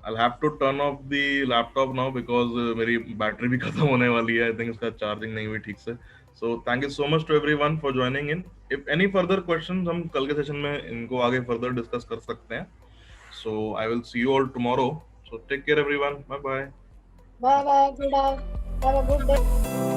I'll have to turn off the laptop now because मेरी बैटरी भी खत्म होने वाली है। I think इसका चार्जिंग नहीं हुई ठीक से। So thank you so much to everyone for joining in. If any further questions, हम कल के सेशन में इनको आगे further discuss कर सकते हैं। So I will see you all tomorrow. So take care everyone. Bye bye. Bye bye. Good night. Have a good day.